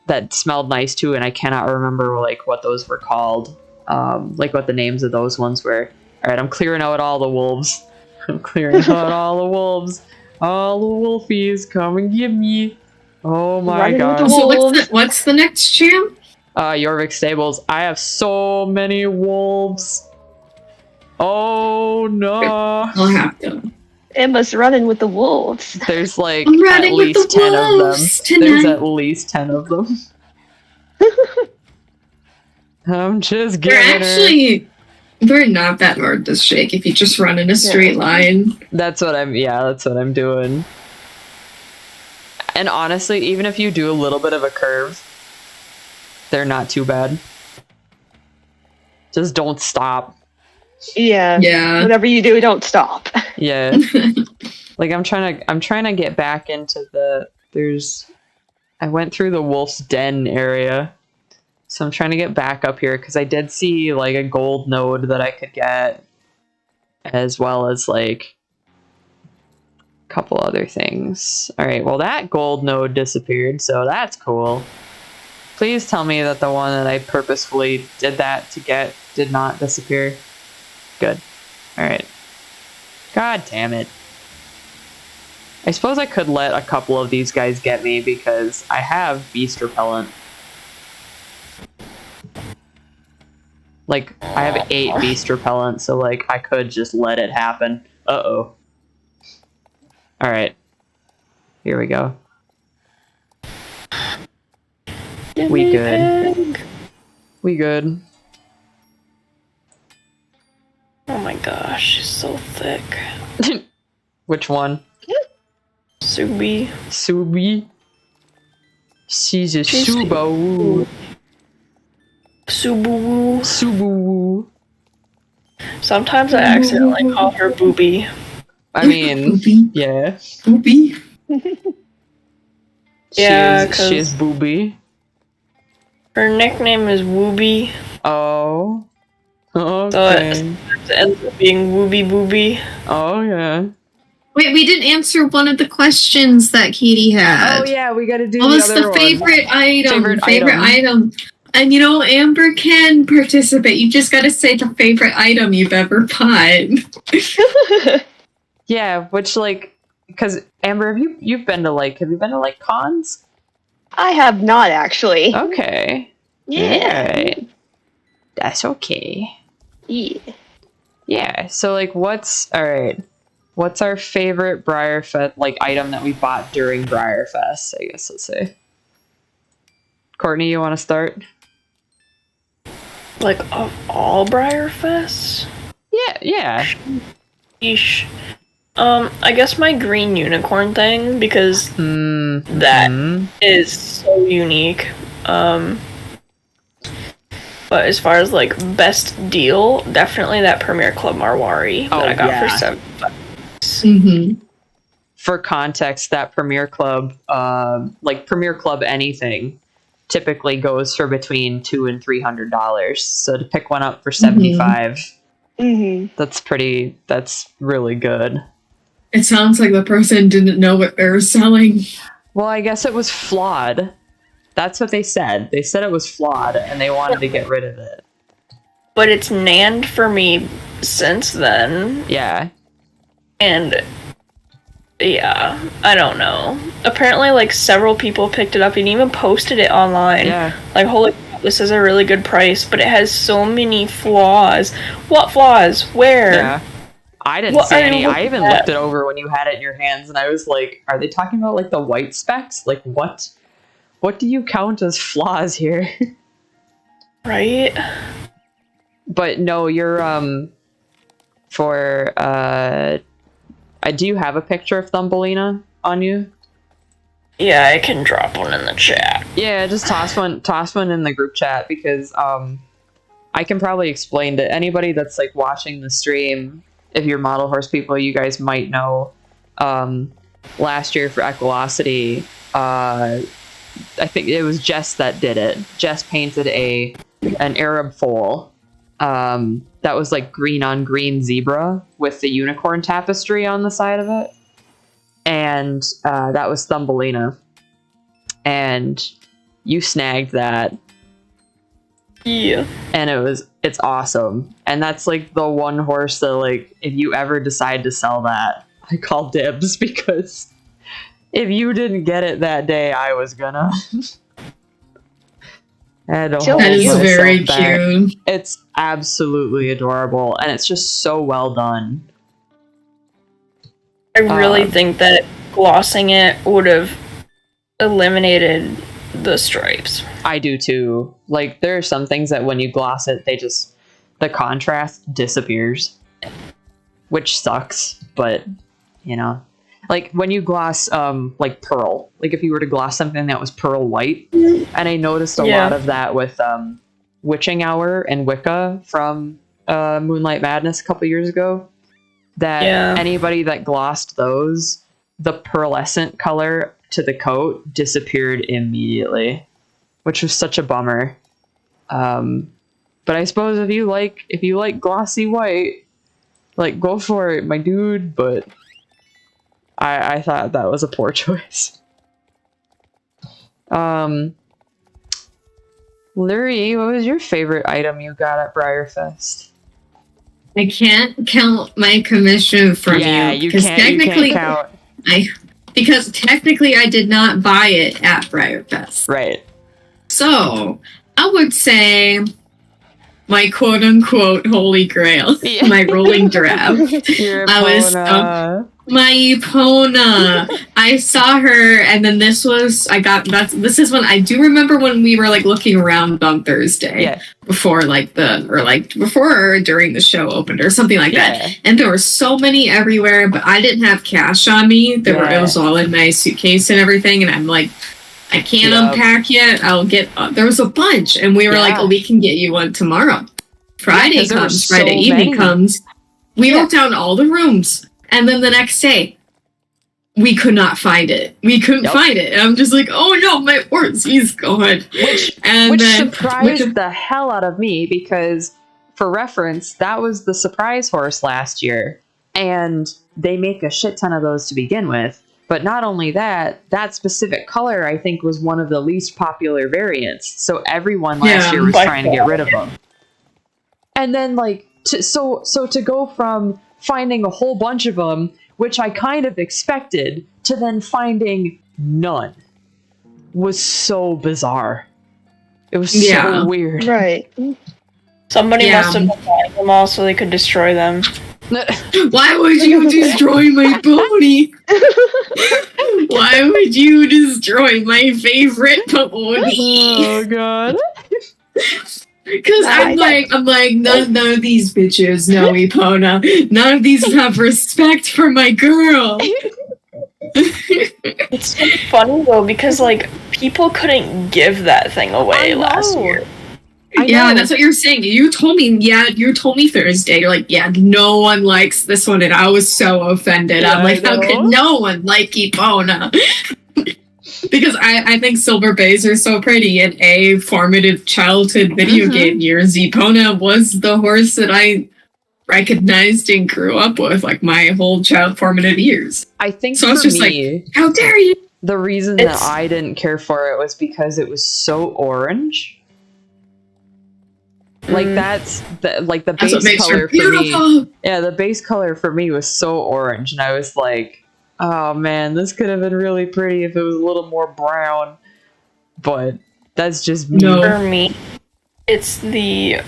that smelled nice too, and I cannot remember like what those were called. Like what the names of those ones were. All right, I'm clearing out all the wolves. I'm clearing out all the wolves. All the wolfies, come and get me. Oh my Running with god. the So what's the next champ? Jorvik Stables. I have so many wolves. Oh no. I'll have to. Emma's running with the wolves. There's like I'm at running with least the 10 of them. wolves There's tonight. at least 10 of them. I'm just They're not that hard to shake if you just run in a straight line. That's what I'm doing. And honestly, even if you do a little bit of a curve, they're not too bad. Just don't stop. Yeah. Yeah. Whatever you do, don't stop. Yeah. Like I'm trying to get back into I went through the Wolf's Den area. So I'm trying to get back up here because I did see like a gold node that I could get, as well as like a couple other things. All right, well that gold node disappeared, so that's cool. Please tell me that the one that I purposefully did that to get did not disappear. Good. All right. God damn it. I suppose I could let a couple of these guys get me because I have beast repellent. Like, I have 8 beast repellent, so, like, I could just let it happen. Uh-oh. Alright. Here we go. We good. We good. Oh my gosh, she's so thick. Which one? Subi. Subi? She's a Subaru. Subu. Subaru. Sometimes I accidentally call her Booby. I mean, Booby. yeah. Booby. Yeah, she's booby. Her nickname is Wooby. Oh. Okay. So it ends up being Wooby Booby. Oh, yeah. Wait, we didn't answer one of the questions that Katie had. Oh, yeah, we gotta do What the was other the one. favorite item? Favorite item. And you know, Amber can participate. You just gotta say the favorite item you've ever bought. Yeah, which, like, because, Amber, have you been to, like, cons? I have not actually. Okay. Yeah. Alright. That's okay. Yeah. Yeah, so, like, what's our favorite Briarfest, like, item that we bought during Briarfest, I guess, let's say. Courtney, you want to start? Like, of all Briarfests? Yeah. Yeesh. I guess my green unicorn thing, because that is so unique. But as far as, like, best deal, definitely that Premier Club Marwari that I got for $7. Mm-hmm. For context, that Premier Club, like Premier Club anything, typically goes for between $200 and $300. So to pick one up for $75, that's really good. It sounds like the person didn't know what they were selling. Well, I guess it was flawed. That's what they said. They said it was flawed, and they wanted to get rid of it. But it's nanned for me since then. Yeah. And yeah, I don't know. Apparently, like, several people picked it up and even posted it online. Yeah. Like, holy crap, this is a really good price, but it has so many flaws. What flaws? Where? Yeah. I didn't see any. I even looked it over when you had it in your hands, and I was like, are they talking about, like, the white specs? Like, what? What do you count as flaws here? Right? But no, you're, do you have a picture of Thumbelina on you? Yeah, I can drop one in the chat. Yeah, just toss one in the group chat, because, I can probably explain to anybody that's, like, watching the stream. If you're Model Horse people, you guys might know, last year for Equilocity, I think it was Jess that did it. Jess painted an Arab foal that was like green on green zebra with the unicorn tapestry on the side of it. And that was Thumbelina. And you snagged that. Yeah. And it's awesome. And that's like the one horse that, like, if you ever decide to sell that, I call dibs, because if you didn't get it that day, I was gonna. That is very cute. It's absolutely adorable, and it's just so well done. I really think that glossing it would have eliminated the stripes. I do too. Like, there are some things that when you gloss it, the contrast disappears, which sucks, but, you know. Like, when you gloss, like, pearl. Like, if you were to gloss something that was pearl white. And I noticed a lot of that with Witching Hour and Wicca from Moonlight Madness a couple years ago. That anybody that glossed those, the pearlescent color to the coat disappeared immediately. Which was such a bummer. But I suppose if you like glossy white, like, go for it, my dude, but I thought that was a poor choice. Lurie, what was your favorite item you got at Briarfest? I can't count my commission from you. Yeah, you can't count. Because technically I did not buy it at Briarfest. Right. So, I would say my quote-unquote holy grail, my rolling giraffe. Your I was My Epona. I saw her, and then this is when I do remember when we were like looking around on Thursday before before or during the show opened or something like that. And there were so many everywhere, but I didn't have cash on me. It was all in my suitcase and everything, and I'm like, I can't unpack yet. I'll get. There was a bunch, and we were like, oh, we can get you one tomorrow. Friday comes. Friday evening comes. We wrote down all the rooms. And then the next day, we could not find it. We couldn't find it. And I'm just like, oh no, my horse, he's gone. Which surprised the hell out of me because, for reference, that was the surprise horse last year. And they make a shit ton of those to begin with. But not only that, that specific color, I think, was one of the least popular variants. So everyone last year was trying to get rid of them. And then, like, so to go from finding a whole bunch of them, which I kind of expected, to then finding none was so bizarre. It was so weird. Right. Somebody must have been buying them all so they could destroy them. Why would you destroy my pony? Why would you destroy my favorite pony? Oh god. Because I'm like, none of these bitches know Epona. None of these have respect for my girl. It's so funny though, because like people couldn't give that thing away last year. Yeah, that's what you're saying. You told me Thursday. You're like, no one likes this one, and I was so offended. I'm like, how could no one like Epona? Because I think Silver Bays are so pretty. In a formative childhood video game years, Epona was the horse that I recognized and grew up with, like my whole formative years. I think so. I was just like, how dare you? The reason that I didn't care for it was because it was so orange. Like that's the base color for me. Yeah, the base color for me was so orange, and I was like, oh man, this could have been really pretty if it was a little more brown. But that's just me. For me, it's the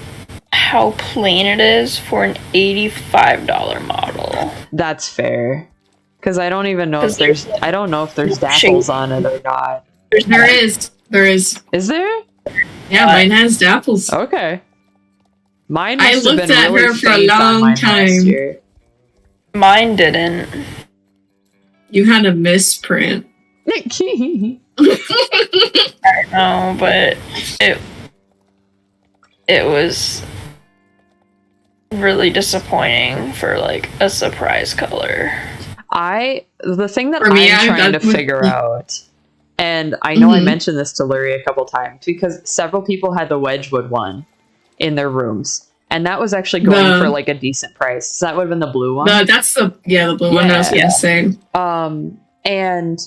how plain it is for an $85 model. That's fair. Because I don't even know if there's dapples on it or not. There is. Is there? Yeah, mine has dapples. Okay. Mine I must have looked been at really her for a faint on long mine time. last year. Mine didn't. You had a misprint. I know, but it was really disappointing for like a surprise color. The thing that I'm trying to figure out, and I know I mentioned this to Lurie a couple times because several people had the Wedgwood one in their rooms, and that was actually going for like a decent price. So that would have been the blue one. That's the blue one I was gonna say. And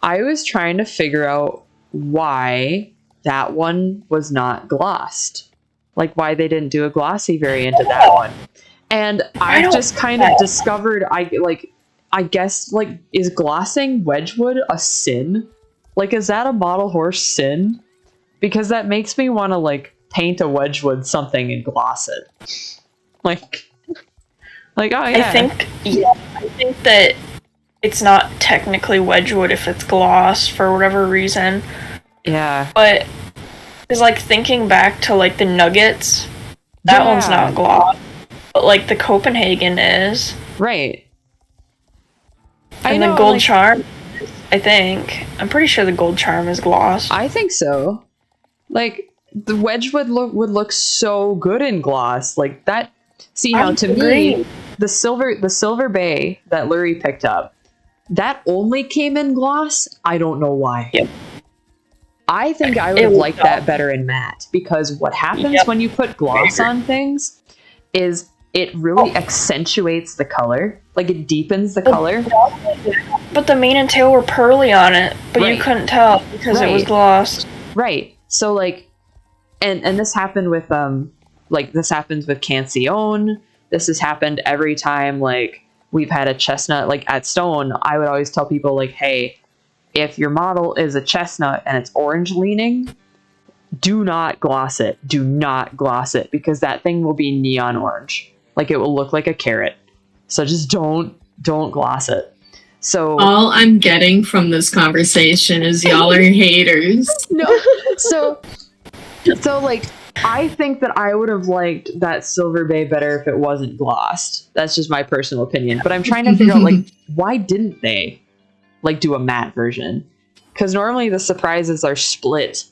I was trying to figure out why that one was not glossed. Like why they didn't do a glossy variant of that one. And I just kind of discovered I guess like is glossing Wedgwood a sin? Like is that a model horse sin? Because that makes me want to like paint a Wedgwood something and gloss it. Like oh yeah. I think that it's not technically Wedgwood if it's glossed for whatever reason. Yeah. But it's like thinking back to like the Nuggets, that one's not glossed. But like the Copenhagen is. Right. And the Gold Charm, I think. I'm pretty sure the Gold Charm is glossed. I think so. Like the Wedgwood would look so good in gloss. Like that. See now to me, the Silver Bay that Lurie picked up, that only came in gloss. I don't know why. Yep. I think I would have liked that better in matte because what happens when you put gloss on things is it really accentuates the color. Like it deepens the color. But the mane and tail were pearly on it, but you couldn't tell because it was glossed. Right. So like, and this happened with this happens with Cancion. This has happened every time like we've had a chestnut like at Stone. I would always tell people like, hey, if your model is a chestnut and it's orange leaning, do not gloss it. Do not gloss it because that thing will be neon orange. Like it will look like a carrot. So just don't don't gloss it. So all I'm getting from this conversation is y'all are haters. No, so like, I think that I would have liked that Silver Bay better if it wasn't glossed. That's just my personal opinion. But I'm trying to figure out, like, why didn't they, like, do a matte version? Because normally the surprises are split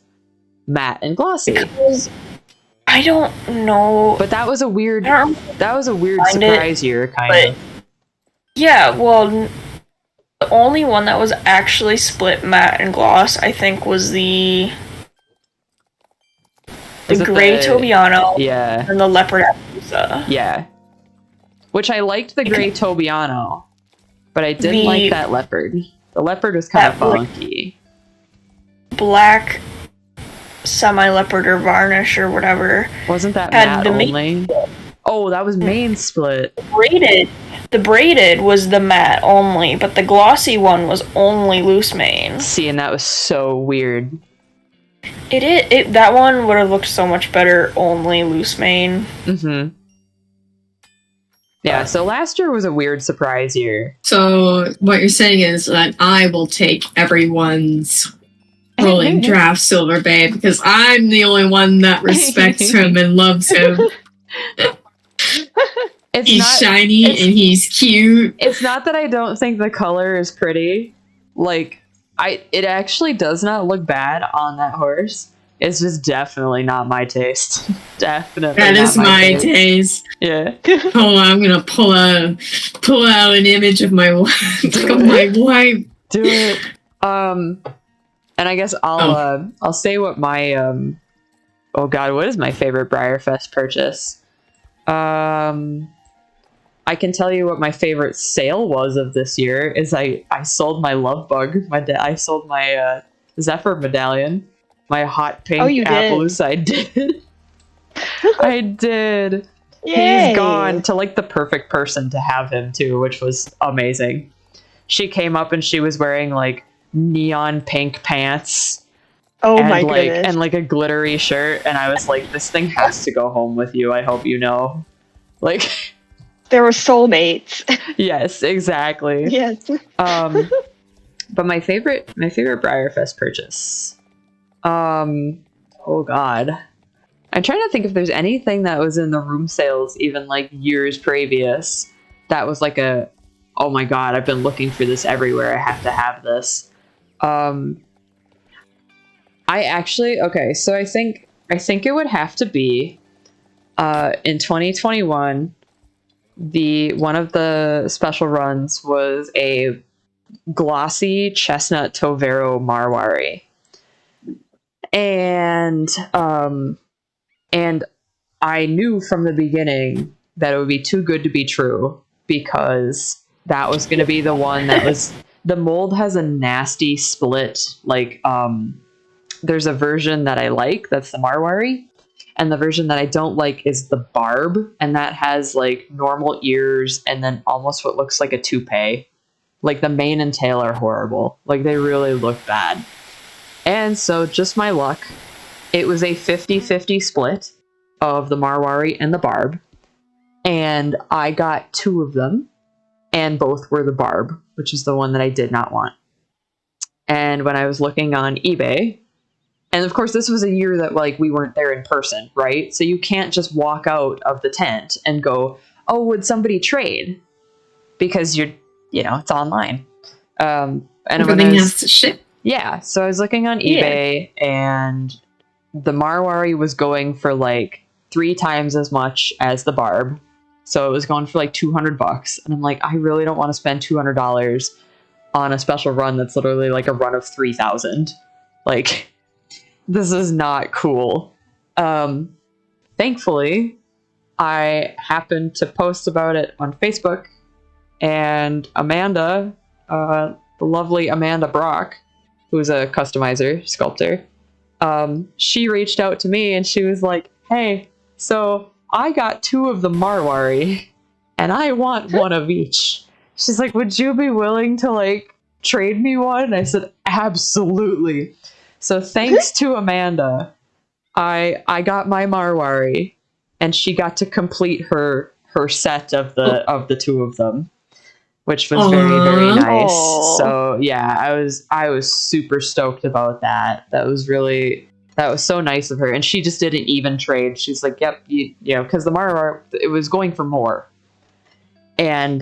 matte and glossy. Because I don't know. But that was a weird surprise year, kind of. Yeah, well, the only one that was actually split matte and gloss, I think, was the Gray Tobiano, yeah, and the Leopard Appaloosa. Yeah. Which I liked the Gray Tobiano, but I didn't like that Leopard. The Leopard was kind of funky. Black semi-leopard or varnish or whatever. Wasn't that matte only? Oh, that was main split. The braided was the matte only, but the glossy one was only loose mane. See, and that was so weird. That one would have looked so much better only loose mane. Mm-hmm. Yeah, so last year was a weird surprise year. So what you're saying is that I will take everyone's rolling draft Silver Bay because I'm the only one that respects him and loves him. He's shiny and he's cute. It's not that I don't think the color is pretty. Like, it actually does not look bad on that horse. It's just definitely not my taste. Definitely that is my taste. Yeah. Hold on, I'm gonna pull out an image of my wife. Do it. And I guess I'll say what my oh god, what is my favorite Breyerfest purchase? I can tell you what my favorite sale was of this year is I sold my love bug. I sold my Zephyr medallion. My hot pink Appaloosa. I did. I did. Yay. He's gone to like the perfect person to have him too, which was amazing. She came up and she was wearing like neon pink pants. Oh my goodness. And like a glittery shirt, and I was like, this thing has to go home with you. I hope you know. Like, there were soulmates. Yes, exactly. Yes. But my favorite Breyerfest purchase. Oh god. I'm trying to think if there's anything that was in the room sales even like years previous that was like a, oh my god, I've been looking for this everywhere. I have to have this. So I think it would have to be in 2021 one of the special runs was a glossy chestnut Tovero Marwari. And I knew from the beginning that it would be too good to be true because that was going to be the one that was the mold has a nasty split. Like, there's a version that I like, that's the Marwari, and the version that I don't like is the Barb, and that has like normal ears and then almost what looks like a toupee. Like the mane and tail are horrible. Like they really look bad. And so just my luck, it was a 50-50 split of the Marwari and the Barb, and I got two of them, and both were the Barb, which is the one that I did not want. And when I was looking on eBay, and of course this was a year that like we weren't there in person, right? So you can't just walk out of the tent and go, oh, would somebody trade? Because it's online. And everything has to ship. Yeah, so I was looking on eBay, and the Marwari was going for like 3 times as much as the Barb. So it was going for like $200, and I'm like, I really don't want to spend $200 on a special run that's literally like a run of 3,000. Like, this is not cool. Thankfully, I happened to post about it on Facebook, and Amanda, the lovely Amanda Brock, who's a customizer, sculptor, she reached out to me and she was like, hey, so I got 2 of the Marwari and I want one of each. She's like, would you be willing to like trade me one? And I said, absolutely. So thanks to Amanda, I got my Marwari and she got to complete her set of the 2 of them. which was very, very nice. Aw. So yeah, I was super stoked about that. That was so nice of her. And she just did an even trade. She's like, yep, you know, because the Mara, it was going for more. And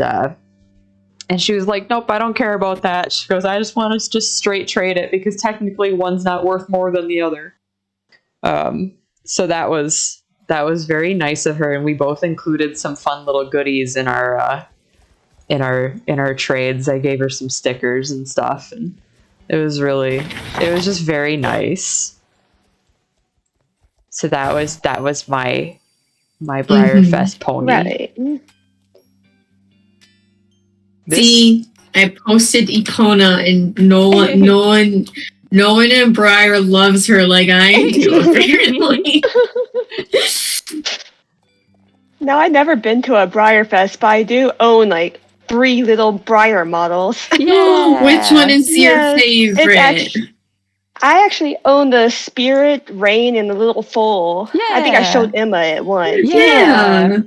she was like, nope, I don't care about that. She goes, I just want to just straight trade it because technically one's not worth more than the other. So that was very nice of her, and we both included some fun little goodies in our trades. I gave her some stickers and stuff, and it was just very nice. So that was my Briarfest pony. Right. See, I posted Epona, and no one in Briar loves her like I do, apparently. Now, I've never been to a Briarfest, but I do own like 3 little Briar models. Yeah. Which one is your Yes, favorite? I actually own the Spirit, Rain, and the Little Foal. I think I Yeah. showed Emma at once. Yeah.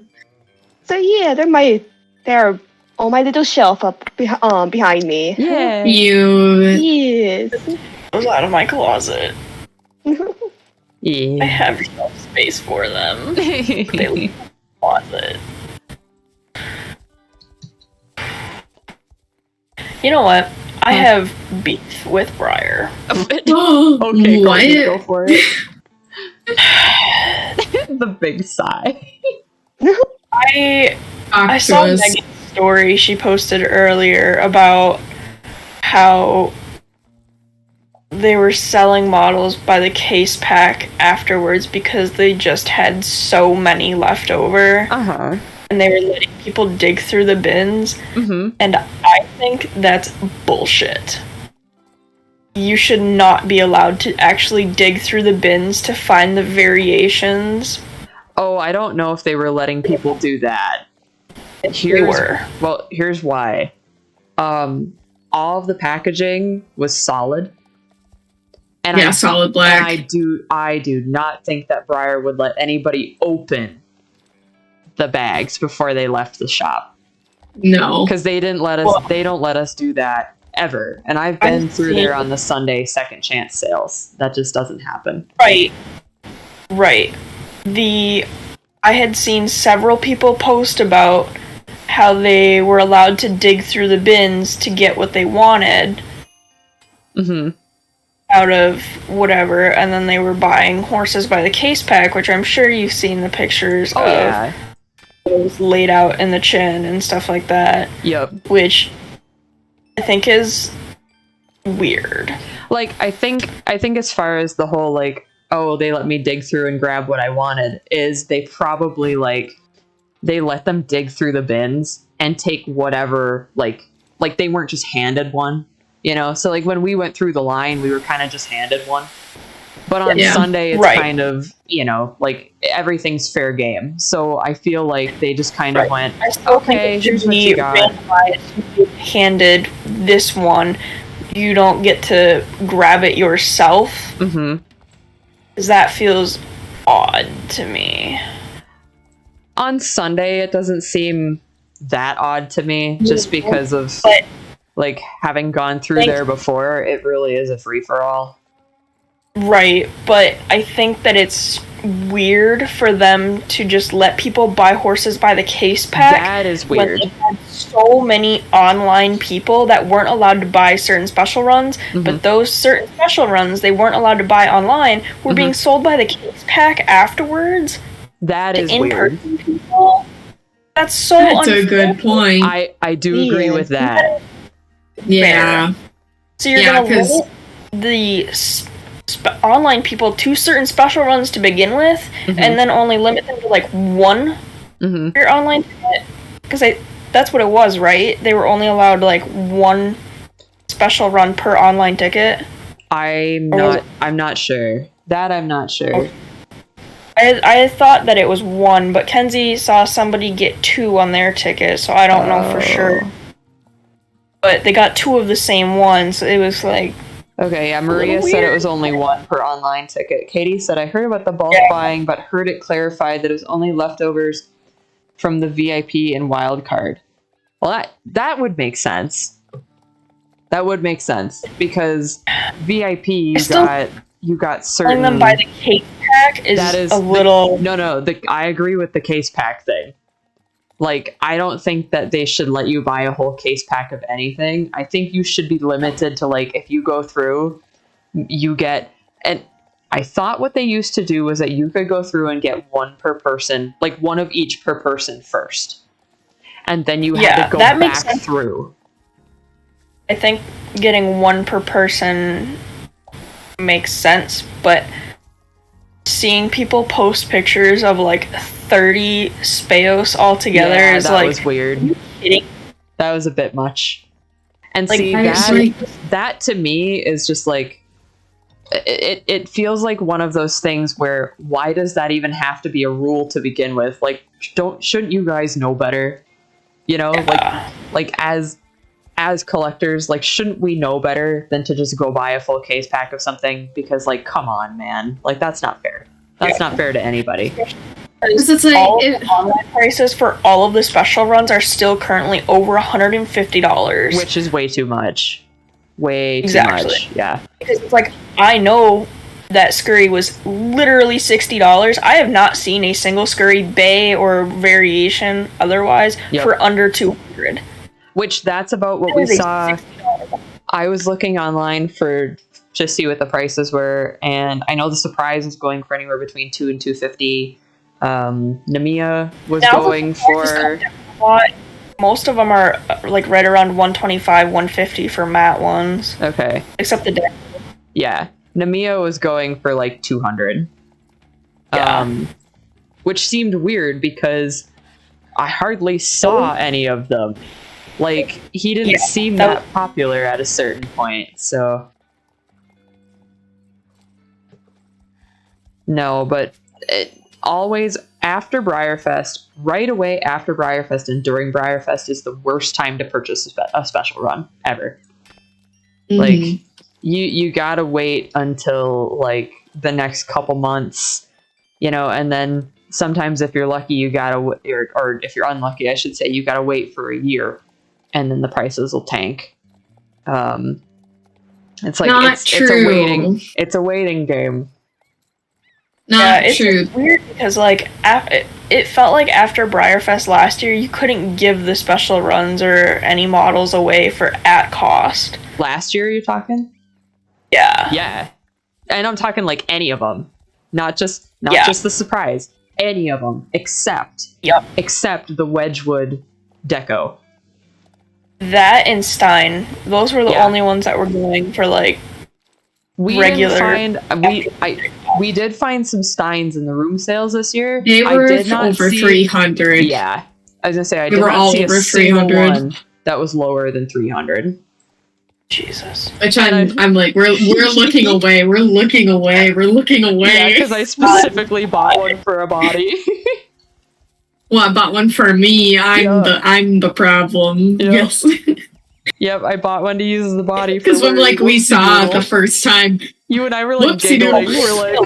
So yeah, they're on my little shelf up behind me. Yeah. You. Yes. Those out of my closet. I Yeah. have shelf space for them. They leave my closet. You know what? I have beef with Briar. Okay, What? Courtney, go for it. The big sigh. I saw Octopus. Megan's story she posted earlier about how they were selling models by the case pack afterwards because they just had so many left over, Uh-huh. and they were letting people dig through the bins, Mm-hmm. and I think that's bullshit. You should not be allowed to actually dig through the bins to find the variations. Oh, I don't know if they were letting people do that. They were. Well, here's why. All of the packaging was solid. And Yeah, solid black. And I do not think that Briar would let anybody open the bags before they left the shop. No. Because they don't let us do that ever. And I've been through there on the Sunday second chance sales. That just doesn't happen. Right. I had seen several people post about how they were allowed to dig through the bins to get what they wanted Mm-hmm. out of whatever, and then they were buying horses by the case pack, which I'm sure you've seen the pictures Oh, of yeah. those laid out in the chin and stuff like that, Yep. which I think is weird. Like, I think as far as the whole, like, oh, they let me dig through and grab what I wanted, is they probably, like, they let them dig through the bins and take whatever, like they weren't just handed one, you know? So, like, when we went through the line, we were kind of just handed one. But on Yeah. Sunday, it's Right. kind of, you know, like, everything's fair game. So I feel like they just kind of Right. went, I still Okay, think it here's should what be you got. randomized. You get handed this one. You don't get to grab it yourself. mm-hmm. 'Cause that feels odd to me. On Sunday, it doesn't seem that odd to me, just because of, But- like, having gone through Thank- there before. It really is a free-for-all. Right, but I think that it's weird for them to just let people buy horses by the case pack. That is When weird. they had so many online people that weren't allowed to buy certain special runs, Mhm. but those certain special runs they weren't allowed to buy online were being sold by the case pack afterwards That to is weird. in-person people. That's so That's a unfair. good point. I do agree Yeah. with that. Yeah. So you're Yeah, gonna 'cause- limit the online people to certain special runs to begin with, Mhm. and then only limit them to like one Mm-hmm. your online ticket? Because that's what it was, right? They were only allowed like one special run per online ticket. I'm Or was not sure. That I'm not sure. I thought that it was one, but Kenzie saw somebody get 2 on their ticket, so I don't know for sure. But they got 2 of the same one, so it was like, Okay, yeah, Maria little said it weird. was only 1 per online ticket. Katie said, I heard about the bulk Yeah. buying, but heard it clarified that it was only leftovers from the VIP and wild card. Well, that would make sense. That would make sense because VIP you got certain. Selling them by the case pack is a little. No. I agree with the case pack thing. Like, I don't think that they should let you buy a whole case pack of anything. I think you should be limited to, like, if you go through, you get... And I thought what they used to do was that you could go through and get one per person, like, one of each per person first. And then you had to go back through. I think getting one per person makes sense, but seeing people post pictures of, like, 30 Speos all together is like... that was weird. That was a bit much. And like, see, that to me is just like... It feels like one of those things where, why does that even have to be a rule to begin with? Like, shouldn't you guys know better? You know, like as collectors, like, shouldn't we know better than to just go buy a full case pack of something? Because, like, come on, man. Like, that's not fair. That's not fair to anybody. It's like all the online prices for all of the special runs are still currently over $150. Which is way too much. Way too much. Yeah. Because it's like, I know that Scurry was literally $60. I have not seen a single Scurry bay or variation otherwise for under $200. Which that's about what we saw. I was looking online to see what the prices were, and I know the Surprise is going for anywhere between $200 and $250. Namiya was going for... Most of them are like right around $125, $150 for matte ones. Okay. Except the deck. Yeah. Namiya was going for like $200. Yeah. Which seemed weird because I hardly saw any of them. Like, he didn't seem that popular at a certain point, so... No, but always after Briarfest, right away after Briarfest and during Briarfest is the worst time to purchase a special run ever. Mm-hmm. Like, you gotta wait until, like, the next couple months, you know, and then sometimes if you're lucky, you gotta, or if you're unlucky, I should say, you gotta wait for a year, and then the prices will tank. It's like, it's a waiting game. It's true. Weird because, like, it felt like after Briarfest last year, you couldn't give the special runs or any models away for at cost. Last year, you're talking? Yeah. Yeah. And I'm talking, like, any of them. Not just the Surprise. Any of them. Except the Wedgwood Deco. That and Stein. Those were the only ones that were going for, like, regular. We did find some Steins in the room sales this year. They were over 300. Yeah, I was gonna say I did not see a single one that was lower than 300. Jesus. Which I'm like, we're looking away. We're looking away. Yeah, because I specifically bought one for a body. Well, I bought one for me. I'm the problem. Yep. Yes. Yep, I bought one to use as the body. Because when, like, we saw it the first time, you and I were like giggling. We were like,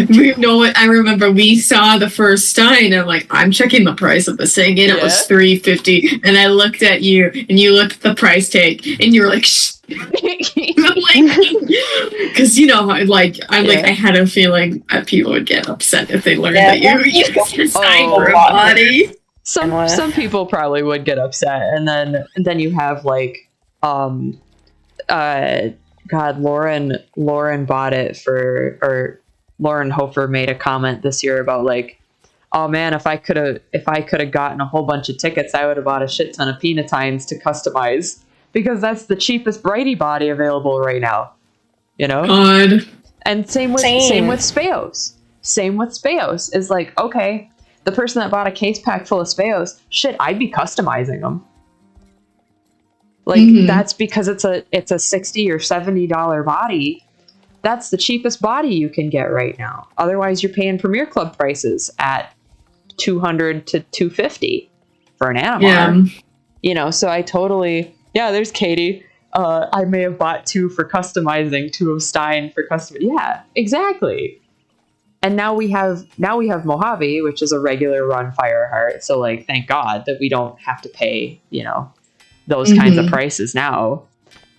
you know what? I remember we saw the first Stein. And I'm like, I'm checking the price of this thing, and it was $350. And I looked at you, and you looked at the price tag, and you were like, shh. Because you know, like, I had a feeling that people would get upset if they learned that you used your Stein for a body. Some people probably would get upset, and then you have, like, Lauren bought it or Lauren Hofer made a comment this year about, like, oh man, if I could have gotten a whole bunch of tickets, I would have bought a shit ton of Penatines to customize, because that's the cheapest Brighty body available right now, you know. God. And same with Speos. Same with Speos is like, okay, the person that bought a case pack full of Speos, shit, I'd be customizing them. Like, that's because it's a $60 or $70 body. That's the cheapest body you can get right now. Otherwise, you're paying Premier Club prices at $200 to $250 for an Animar. Yeah. You know, so I totally... Yeah, there's Katie. I may have bought 2 for customizing, 2 of Stein for custom. Yeah, exactly. And now we have Mojave, which is a regular run Fireheart. So like, thank God that we don't have to pay, those kinds of prices now.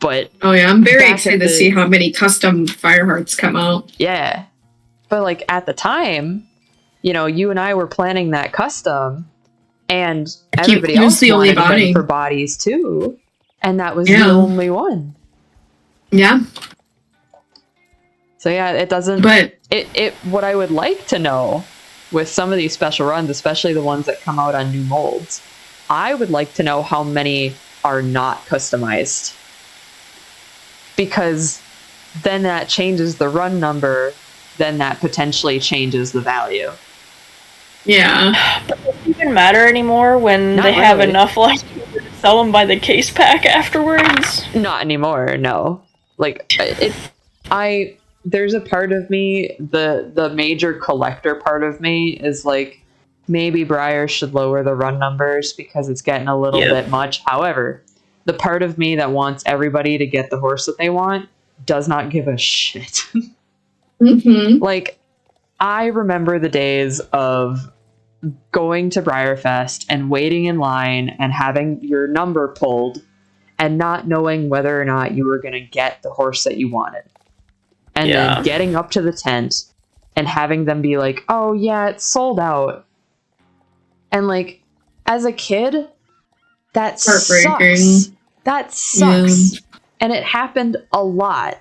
But oh yeah, I'm very excited to see how many custom Firehearts come out. Yeah. But like at the time, you and I were planning that custom, and everybody else wanted them for bodies too. And that was the only one. Yeah. So yeah, it doesn't. But what I would like to know with some of these special runs, especially the ones that come out on new molds, I would like to know how many are not customized, because then that changes the run number. Then that potentially changes the value. Yeah, but it doesn't even matter anymore when they have enough like to sell them by the case pack afterwards. Not anymore. No, like there's a part of me, the major collector part of me is like, maybe Briar should lower the run numbers because it's getting a little bit much. However, the part of me that wants everybody to get the horse that they want does not give a shit. Like, I remember the days of going to Briarfest and waiting in line and having your number pulled and not knowing whether or not you were going to get the horse that you wanted. And then getting up to the tent and having them be like, oh yeah, it's sold out. And like, as a kid, that sucks. That sucks. Yeah. And it happened a lot.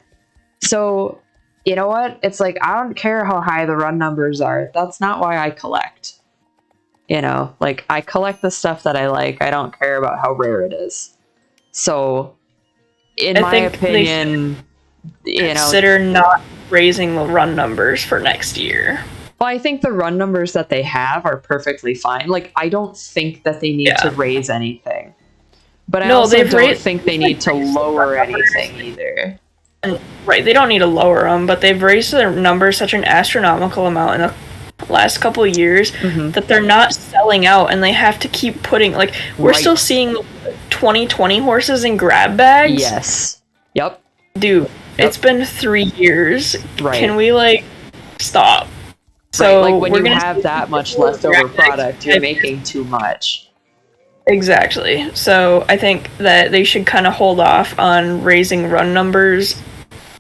So, you know what? It's like, I don't care how high the run numbers are. That's not why I collect. Like, I collect the stuff that I like. I don't care about how rare it is. So, in my opinion, consider not raising the run numbers for next year. Well, I think the run numbers that they have are perfectly fine. Like, I don't think that they need to raise anything. But I also don't think they need to lower anything either. Right, they don't need to lower them, but they've raised their numbers such an astronomical amount in the last couple of years that they're not selling out, and they have to keep putting, like, we're still seeing 2020 horses in grab bags. Yes. Yep. Dude, it's been 3 years. Right. Can we, like, stop? So like, when you have that much leftover product, you're making too much. Exactly. So I think that they should kind of hold off on raising run numbers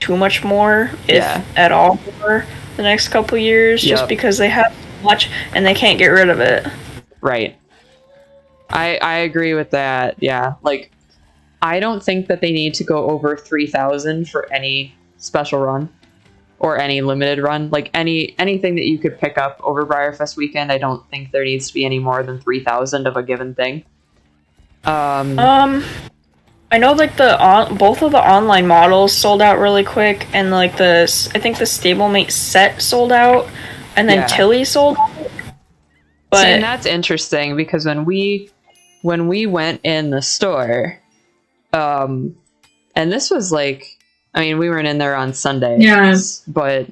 too much more, if at all, for the next couple years, just because they have so much and they can't get rid of it. Right. I agree with that. Yeah. Like, I don't think that they need to go over 3,000 for any special run or any limited run. Like, anything that you could pick up over Briarfest weekend, I don't think there needs to be any more than 3,000 of a given thing. I know, like, both of the online models sold out really quick, and like I think the stablemate set sold out, and then Tilly sold out. But see, and that's interesting because when we went in the store, and this was like, I mean, we weren't in there on Sunday. Yes. But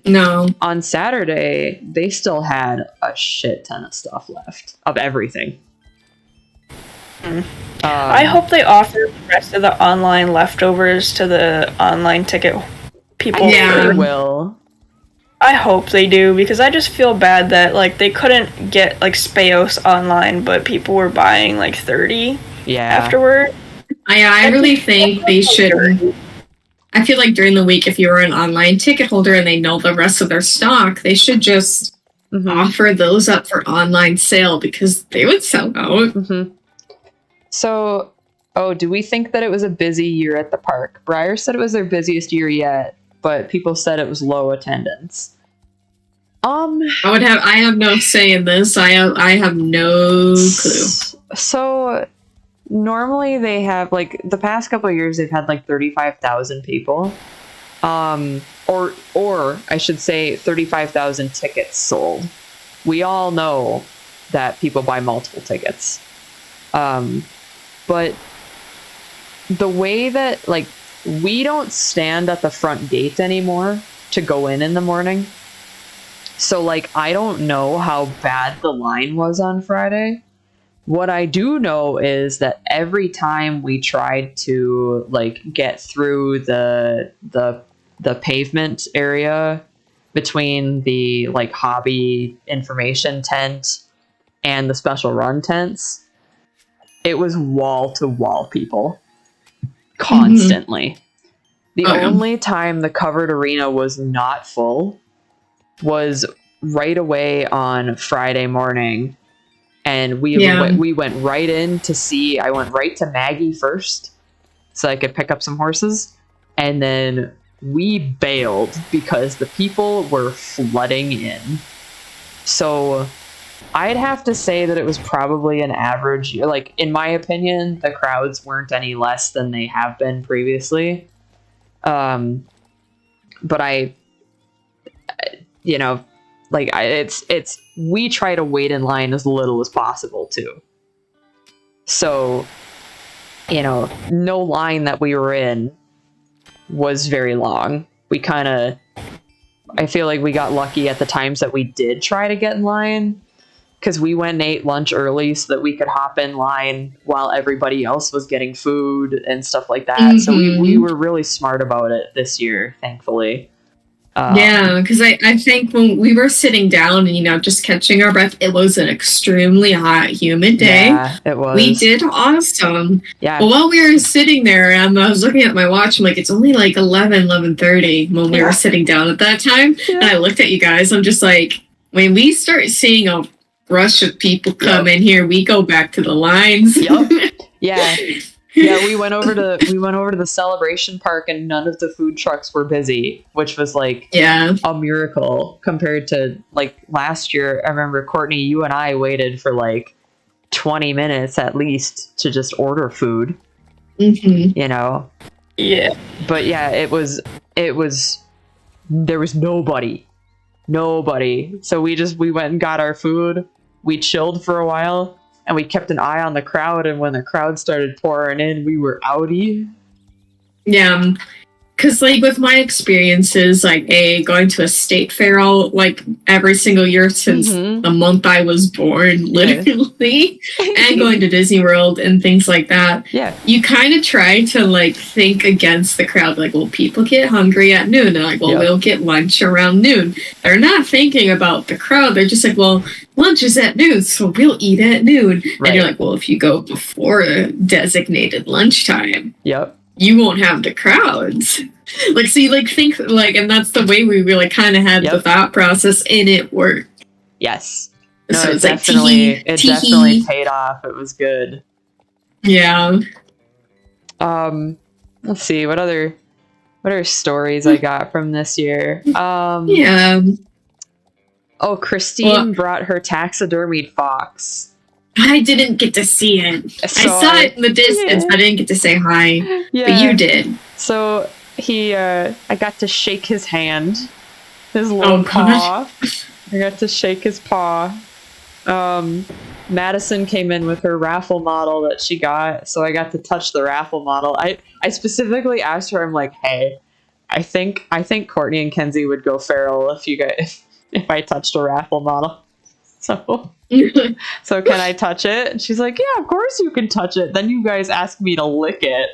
on Saturday, they still had a shit ton of stuff left of everything. I hope they offer the rest of the online leftovers to the online ticket people. Yeah, they will. I hope they do, because I just feel bad that, like, they couldn't get, like, Speos online, but people were buying, like, 30 afterward. I really think they should. I feel like during the week, if you're an online ticket holder and they know the rest of their stock, they should just offer those up for online sale, because they would sell out. So, do we think that it was a busy year at the park? Briar said it was their busiest year yet, but people said it was low attendance. I have no say in this. I have no clue. So, normally they have, like, the past couple of years they've had like 35,000 people. Or I should say 35,000 tickets sold. We all know that people buy multiple tickets. But the way that, like, we don't stand at the front gate anymore to go in the morning. So, like, I don't know how bad the line was on Friday. What I do know is that every time we tried to, like, get through the pavement area between the like hobby information tent and the special run tents, it was wall to wall people constantly. The only time the covered arena was not full was right away on Friday morning, and we went right in to see. I went right to Maggie first so I could pick up some horses, and then we bailed because the people were flooding in. So I'd have to say that it was probably an average, like, in my opinion, the crowds weren't any less than they have been previously. But we try to wait in line as little as possible too. So, no line that we were in was very long. I feel like we got lucky at the times that we did try to get in line, because we went and ate lunch early so that we could hop in line while everybody else was getting food and stuff like that. So we were really smart about it this year, thankfully. Because I think when we were sitting down and, just catching our breath, it was an extremely hot, humid day. Yeah, it was. We did awesome. Yeah. But while we were sitting there, I was looking at my watch, I'm like, it's only like 11:30 when we were sitting down at that time. Yeah. And I looked at you guys, I'm just like, when we start seeing a rush of people come in here, we go back to the lines. Yep. Yeah. Yeah, we went over to the celebration park and none of the food trucks were busy, which was like a miracle compared to like last year. I remember, Courtney, you and I waited for like 20 minutes at least to just order food. Yeah. But yeah, it was there was nobody. So we went and got our food. We chilled for a while. And we kept an eye on the crowd, and when the crowd started pouring in, we were outie. Yeah, because like with my experiences, like going to a state fair all like every single year since the month I was born, literally, and going to Disney World and things like that. Yeah, you kind of try to like think against the crowd. Like, well, people get hungry at noon. They're like, well, we'll get lunch around noon. They're not thinking about the crowd. They're just like, well, lunch is at noon, so we'll eat at noon. Right. And you're like, well, if you go before a designated lunchtime, you won't have the crowds. Like, so you like think like, and that's the way we really kind of had the thought process, and it worked. Yes. No, so it it's definitely, like, it definitely paid off. It was good. Yeah. Let's see, what other stories I got from this year. Oh, Christine brought her taxidermied fox. I didn't get to see it. I saw it in the distance. I didn't get to say hi. Yeah. But you did. So I got to shake his hand. His little paw. I got to shake his paw. Madison came in with her raffle model that she got, so I got to touch the raffle model. I specifically asked her, I'm like, hey, I think Courtney and Kenzie would go feral if I touched a raffle model. So can I touch it? And she's like, yeah, of course you can touch it. Then you guys asked me to lick it.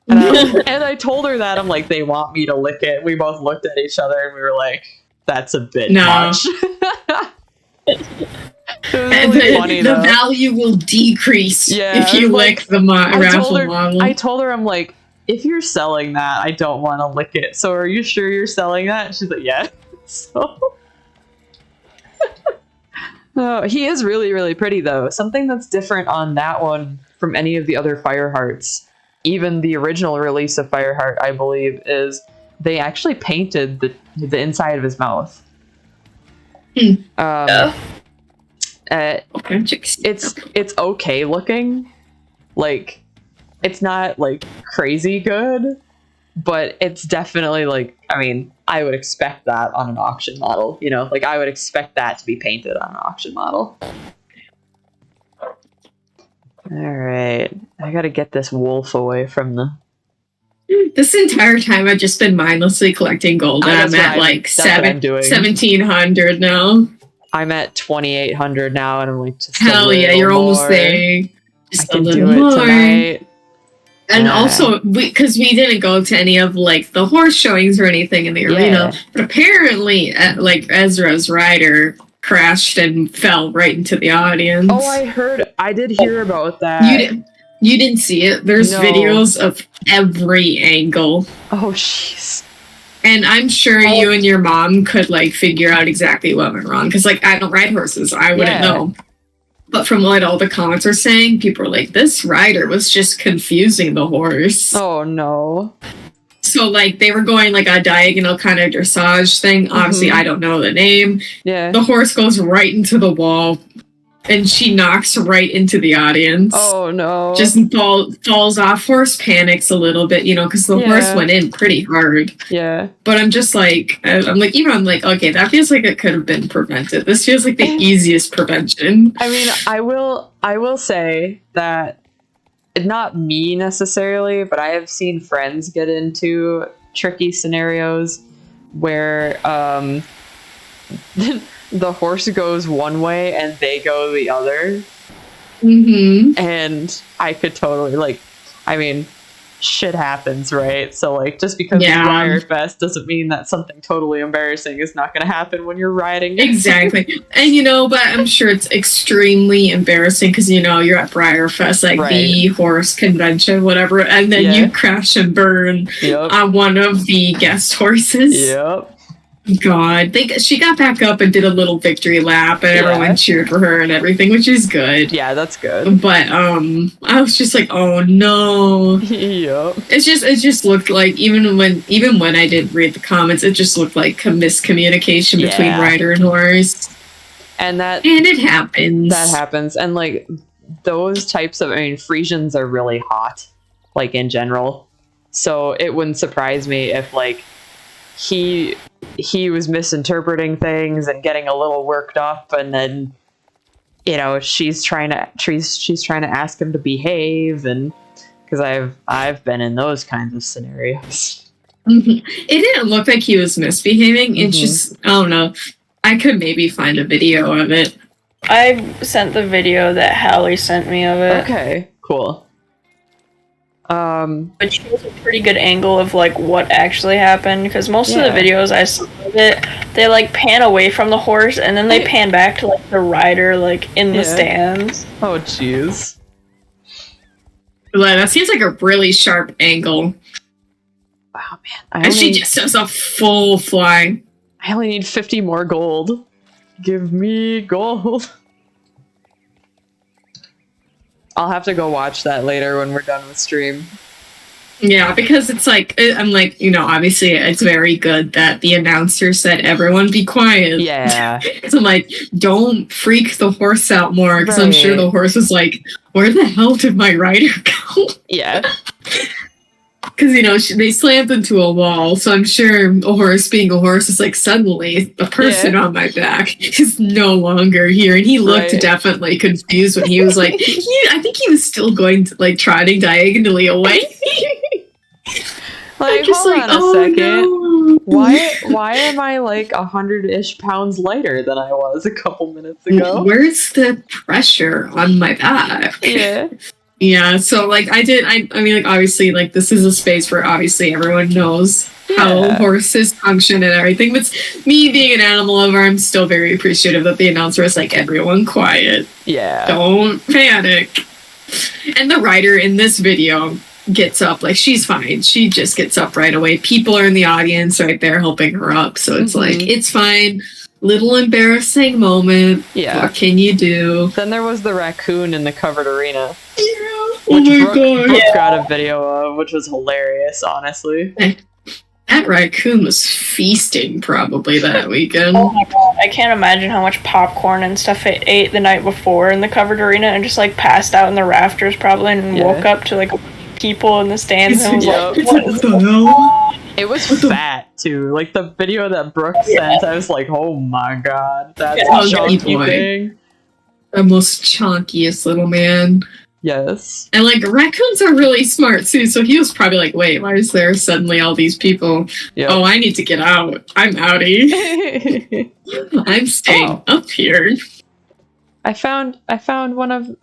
And I told her that. I'm like, they want me to lick it. We both looked at each other and we were like, that's a bit much. Really funny, the value will decrease if you lick the raffle model. I told her, I'm like, if you're selling that, I don't want to lick it. So are you sure you're selling that? And she's like, yeah. So he is really, really pretty though. Something that's different on that one from any of the other Firehearts, even the original release of Fireheart, I believe, is they actually painted the inside of his mouth. It's okay looking. Like, it's not like crazy good, but it's definitely like, I mean, I would expect that on an auction model, like I would expect that to be painted on an auction model. All right, I gotta get this wolf away from the... This entire time I've just been mindlessly collecting gold, and I'm at like 1,700 now. I'm at 2,800 now, and I'm like, just hell yeah, you're almost there. Just I can do it tonight. And also, because we didn't go to any of like the horse showings or anything in the arena, but apparently, like Ezra's rider crashed and fell right into the audience. Oh, I did hear about that. You didn't see it. There's videos of every angle. Oh, jeez. And I'm sure you and your mom could like figure out exactly what went wrong because like I don't ride horses, so I wouldn't know. But from what all the comments are saying, people are like, this rider was just confusing the horse. Oh, no. So, like, they were going, like, a diagonal kind of dressage thing. Obviously, I don't know the name. Yeah. The horse goes right into the wall, and she knocks right into the audience. Oh, no. Just falls off. Horse panics a little bit, you know, because the horse went in pretty hard. Yeah. But I'm just like, I'm like, okay, that feels like it could have been prevented. This feels like the easiest prevention. I mean, I will say that, not me necessarily, but I have seen friends get into tricky scenarios where the horse goes one way and they go the other. Mm-hmm. And I could totally, like, I mean, shit happens, right? So, like, just because it's Briar Fest doesn't mean that something totally embarrassing is not going to happen when you're riding. Exactly. And, you know, but I'm sure it's extremely embarrassing because, you know, you're at Briar Fest, like the horse convention, whatever, and then you crash and burn on one of the guest horses. Yep. God, she got back up and did a little victory lap, and everyone cheered for her and everything, which is good. Yeah, that's good. But I was just like, oh no. Yep. It just looked like even when I did read the comments, it just looked like a miscommunication between rider and horse. And it happens. That happens, and like those types of, I mean, Frisians are really hot, like in general. So it wouldn't surprise me if like he was misinterpreting things and getting a little worked up, and then, you know, she's trying to ask him to behave, and because I've been in those kinds of scenarios. Mm-hmm. It didn't look like he was misbehaving. It's just, I don't know. I could maybe find a video of it. I sent the video that Hallie sent me of it. Okay, cool. But she has a pretty good angle of like what actually happened, because most of the videos I saw of it, they like pan away from the horse and then they pan back to like the rider like in the stands. Oh jeez. That seems like a really sharp angle. Wow, man. And she just does a full fly. I only need 50 more gold. Give me gold. I'll have to go watch that later when we're done with stream. Yeah, because it's like, I'm like, you know, obviously it's very good that the announcer said everyone be quiet. Yeah. So I'm like, don't freak the horse out more, because I'm sure the horse was like, where the hell did my rider go? Yeah. Because, you know, they slammed into a wall, so I'm sure a horse being a horse is like, suddenly the person on my back is no longer here. And he looked definitely confused when he was like, I think he was still going to, like, trotting diagonally away. Like, just hold like, on a second. No. Why am I like 100-ish pounds lighter than I was a couple minutes ago? Where's the pressure on my back? Yeah. Yeah, so, like, I mean, like, obviously, like, this is a space where, obviously, everyone knows how horses function and everything, but me being an animal lover, I'm still very appreciative that the announcer is like, everyone quiet. Yeah. Don't panic. And the rider in this video gets up, like, she's fine. She just gets up right away. People are in the audience right there helping her up, so it's like, it's fine. Little embarrassing moment. Yeah. What can you do? Then there was the raccoon in the covered arena. Which Brooke got a video of, which was hilarious, honestly. That raccoon was feasting probably that weekend. Oh my god, I can't imagine how much popcorn and stuff it ate the night before in the covered arena and just like passed out in the rafters probably and woke up to like people in the stands and was like, what is the hell? It was fat too. Like the video that Brooke sent, I was like, oh my god, that's a chunky thing. The most chunkiest little man. Yes. And like raccoons are really smart too, so he was probably like, wait, why is there suddenly all these people? Oh, I need to get out. I'm outie. I'm staying up here. I found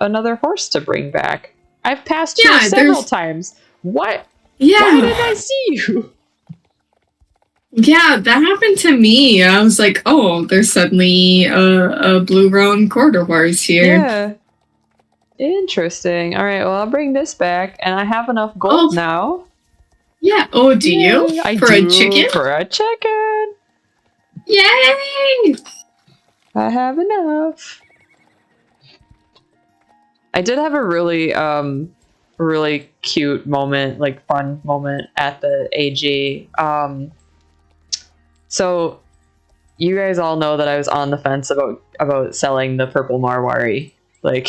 another horse to bring back. I've passed here several times. what? Yeah. Why didn't I see you? Yeah, that happened to me. I was like, oh, there's suddenly a blue roan quarter horse here. Yeah. Interesting. All right, well, I'll bring this back, and I have enough gold now. Yeah. Oh, do you? I For do, a chicken? For a chicken. Yay! I have enough. I did have a really cute moment, like fun moment at the AG. So you guys all know that I was on the fence about selling the purple Marwari, like,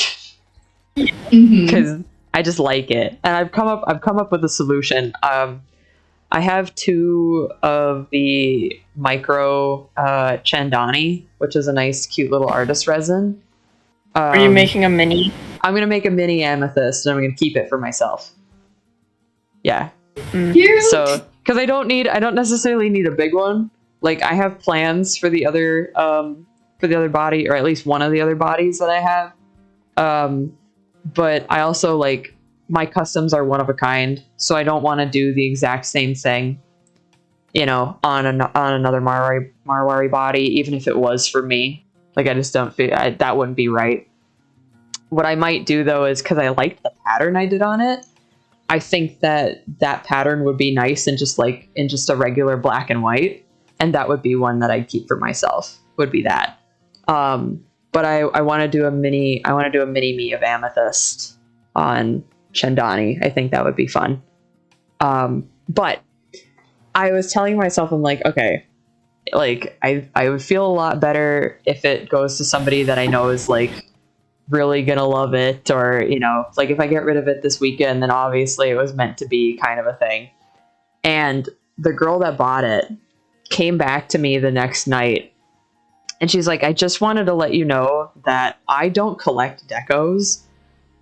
because I just like it, and I've come up with a solution. I have 2 of the micro Chandani, which is a nice, cute little artist resin. Are you making a mini? I'm gonna make a mini amethyst, and I'm gonna keep it for myself. Yeah. So, because I don't necessarily need a big one. Like, I have plans for the other body, or at least one of the other bodies that I have. But I also, like, my customs are one of a kind, so I don't want to do the exact same thing, you know, on another Marwari body, even if it was for me. Like, I just don't feel that wouldn't be right. What I might do, though, is because I liked the pattern I did on it, I think that pattern would be nice in just a regular black and white, and that would be one that I'd keep for myself. Would be that. But I want to do a mini me of amethyst on Chandani. I think that would be fun. But I was telling myself, I'm like, okay, like I would feel a lot better if it goes to somebody that I know is like really gonna love it, or, you know, like if I get rid of it this weekend, then obviously it was meant to be kind of a thing. And the girl that bought it came back to me the next night, and she's like, I just wanted to let you know that I don't collect decos.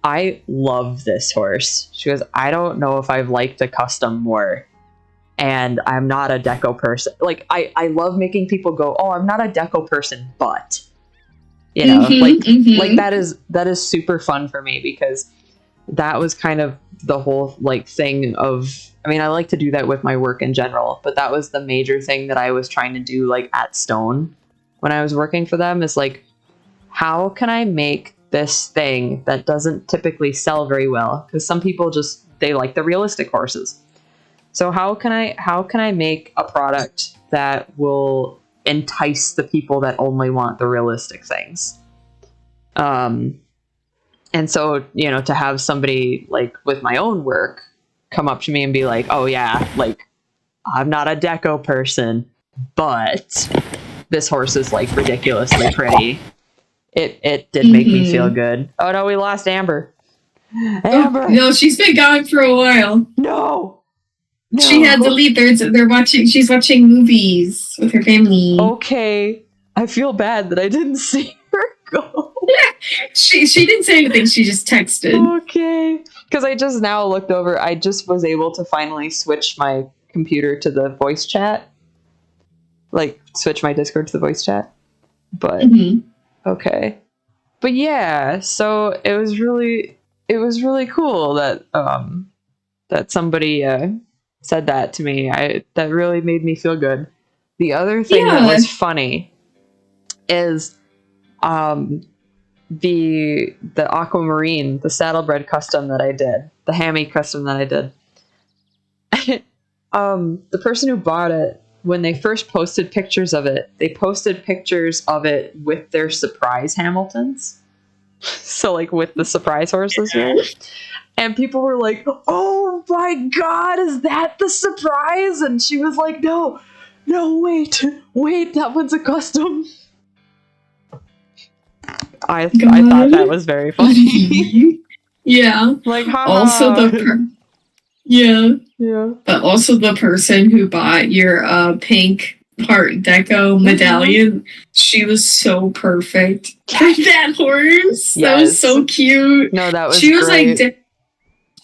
I love this horse. She goes, I don't know if I've liked a custom more, and I'm not a deco person. Like, I love making people go, oh, I'm not a deco person, but, you know, like that is super fun for me, because that was kind of the whole like thing of, I mean, I like to do that with my work in general, but that was the major thing that I was trying to do, like, at Stone when I was working for them, is like, how can I make this thing that doesn't typically sell very well? Because some people they like the realistic horses. So how can I make a product that will entice the people that only want the realistic things? And so, you know, to have somebody like with my own work come up to me and be like, oh yeah, like, I'm not a deco person, but this horse is like ridiculously pretty. It did make me feel good. Oh no, we lost Amber. Amber. Oh, no, she's been gone for a while. No. She had to leave. She's watching movies with her family. Okay. I feel bad that I didn't see her go. She didn't say anything, she just texted. Okay. Because I just now looked over, I just was able to finally switch my computer to the voice chat. Like, switch my Discord to the voice chat. But, okay. But yeah, so it was really cool that, that somebody, said that to me. That really made me feel good. The other thing that was funny is, the aquamarine, the saddlebred custom that I did, the hammy custom that I did. The person who bought it, when they first posted pictures of it, they posted pictures of it with their surprise Hamiltons. So, like, with the surprise horses here. And people were like, oh my god, is that the surprise? And she was like, no, wait, that one's a custom. I thought that was very funny. Yeah. Like, haha. Also but also the person who bought your pink Art Deco medallion, she was so perfect for that horse. Yes. That was so cute. No, that was she was great. Like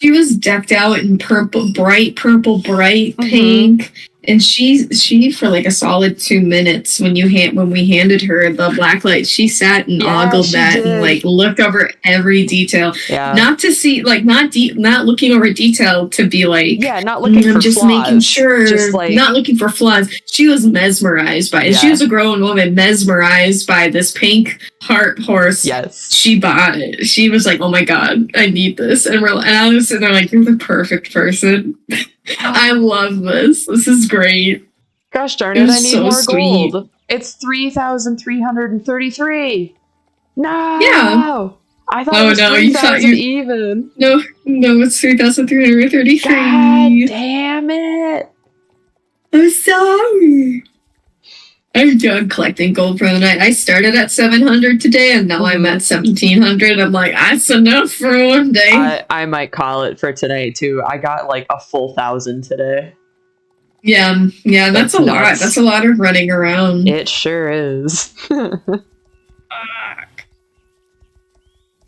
she was decked out in bright pink, And she for like a solid 2 minutes when we handed her the black light, she sat and ogled that and like looked over every detail. Yeah. Not to see like not looking over detail to be like not looking for just flaws. making sure, just like not looking for flaws. She was mesmerized by it. Yeah. She was a grown woman mesmerized by this pink heart horse. Yes. She bought it. She was like, "Oh my god, I need this." And I was sitting there like, "You're the perfect person." I love this. This is great. Gosh darn it, I need so more sweet. gold. It's 3,333. No. Yeah. I thought it was 3,000 even. No, it's 3,333. God damn it. I'm sorry. I'm done collecting gold for the night. I started at 700 today, and now I'm at 1,700. I'm like, that's enough for one day. I might call it for tonight, too. I got, like, a full 1,000 today. Yeah, that's a nuts. lot. That's a lot of running around. It sure is.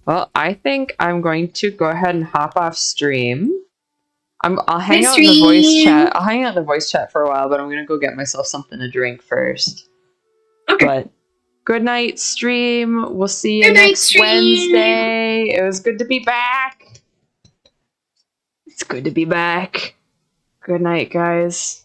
Well, I think I'm going to go ahead and hop off stream. I'll hang out in the voice chat. I'll hang out in the voice chat for a while, but I'm gonna go get myself something to drink first. Okay. But good night, stream. We'll see you next Wednesday. It was good to be back. It's good to be back. Good night, guys.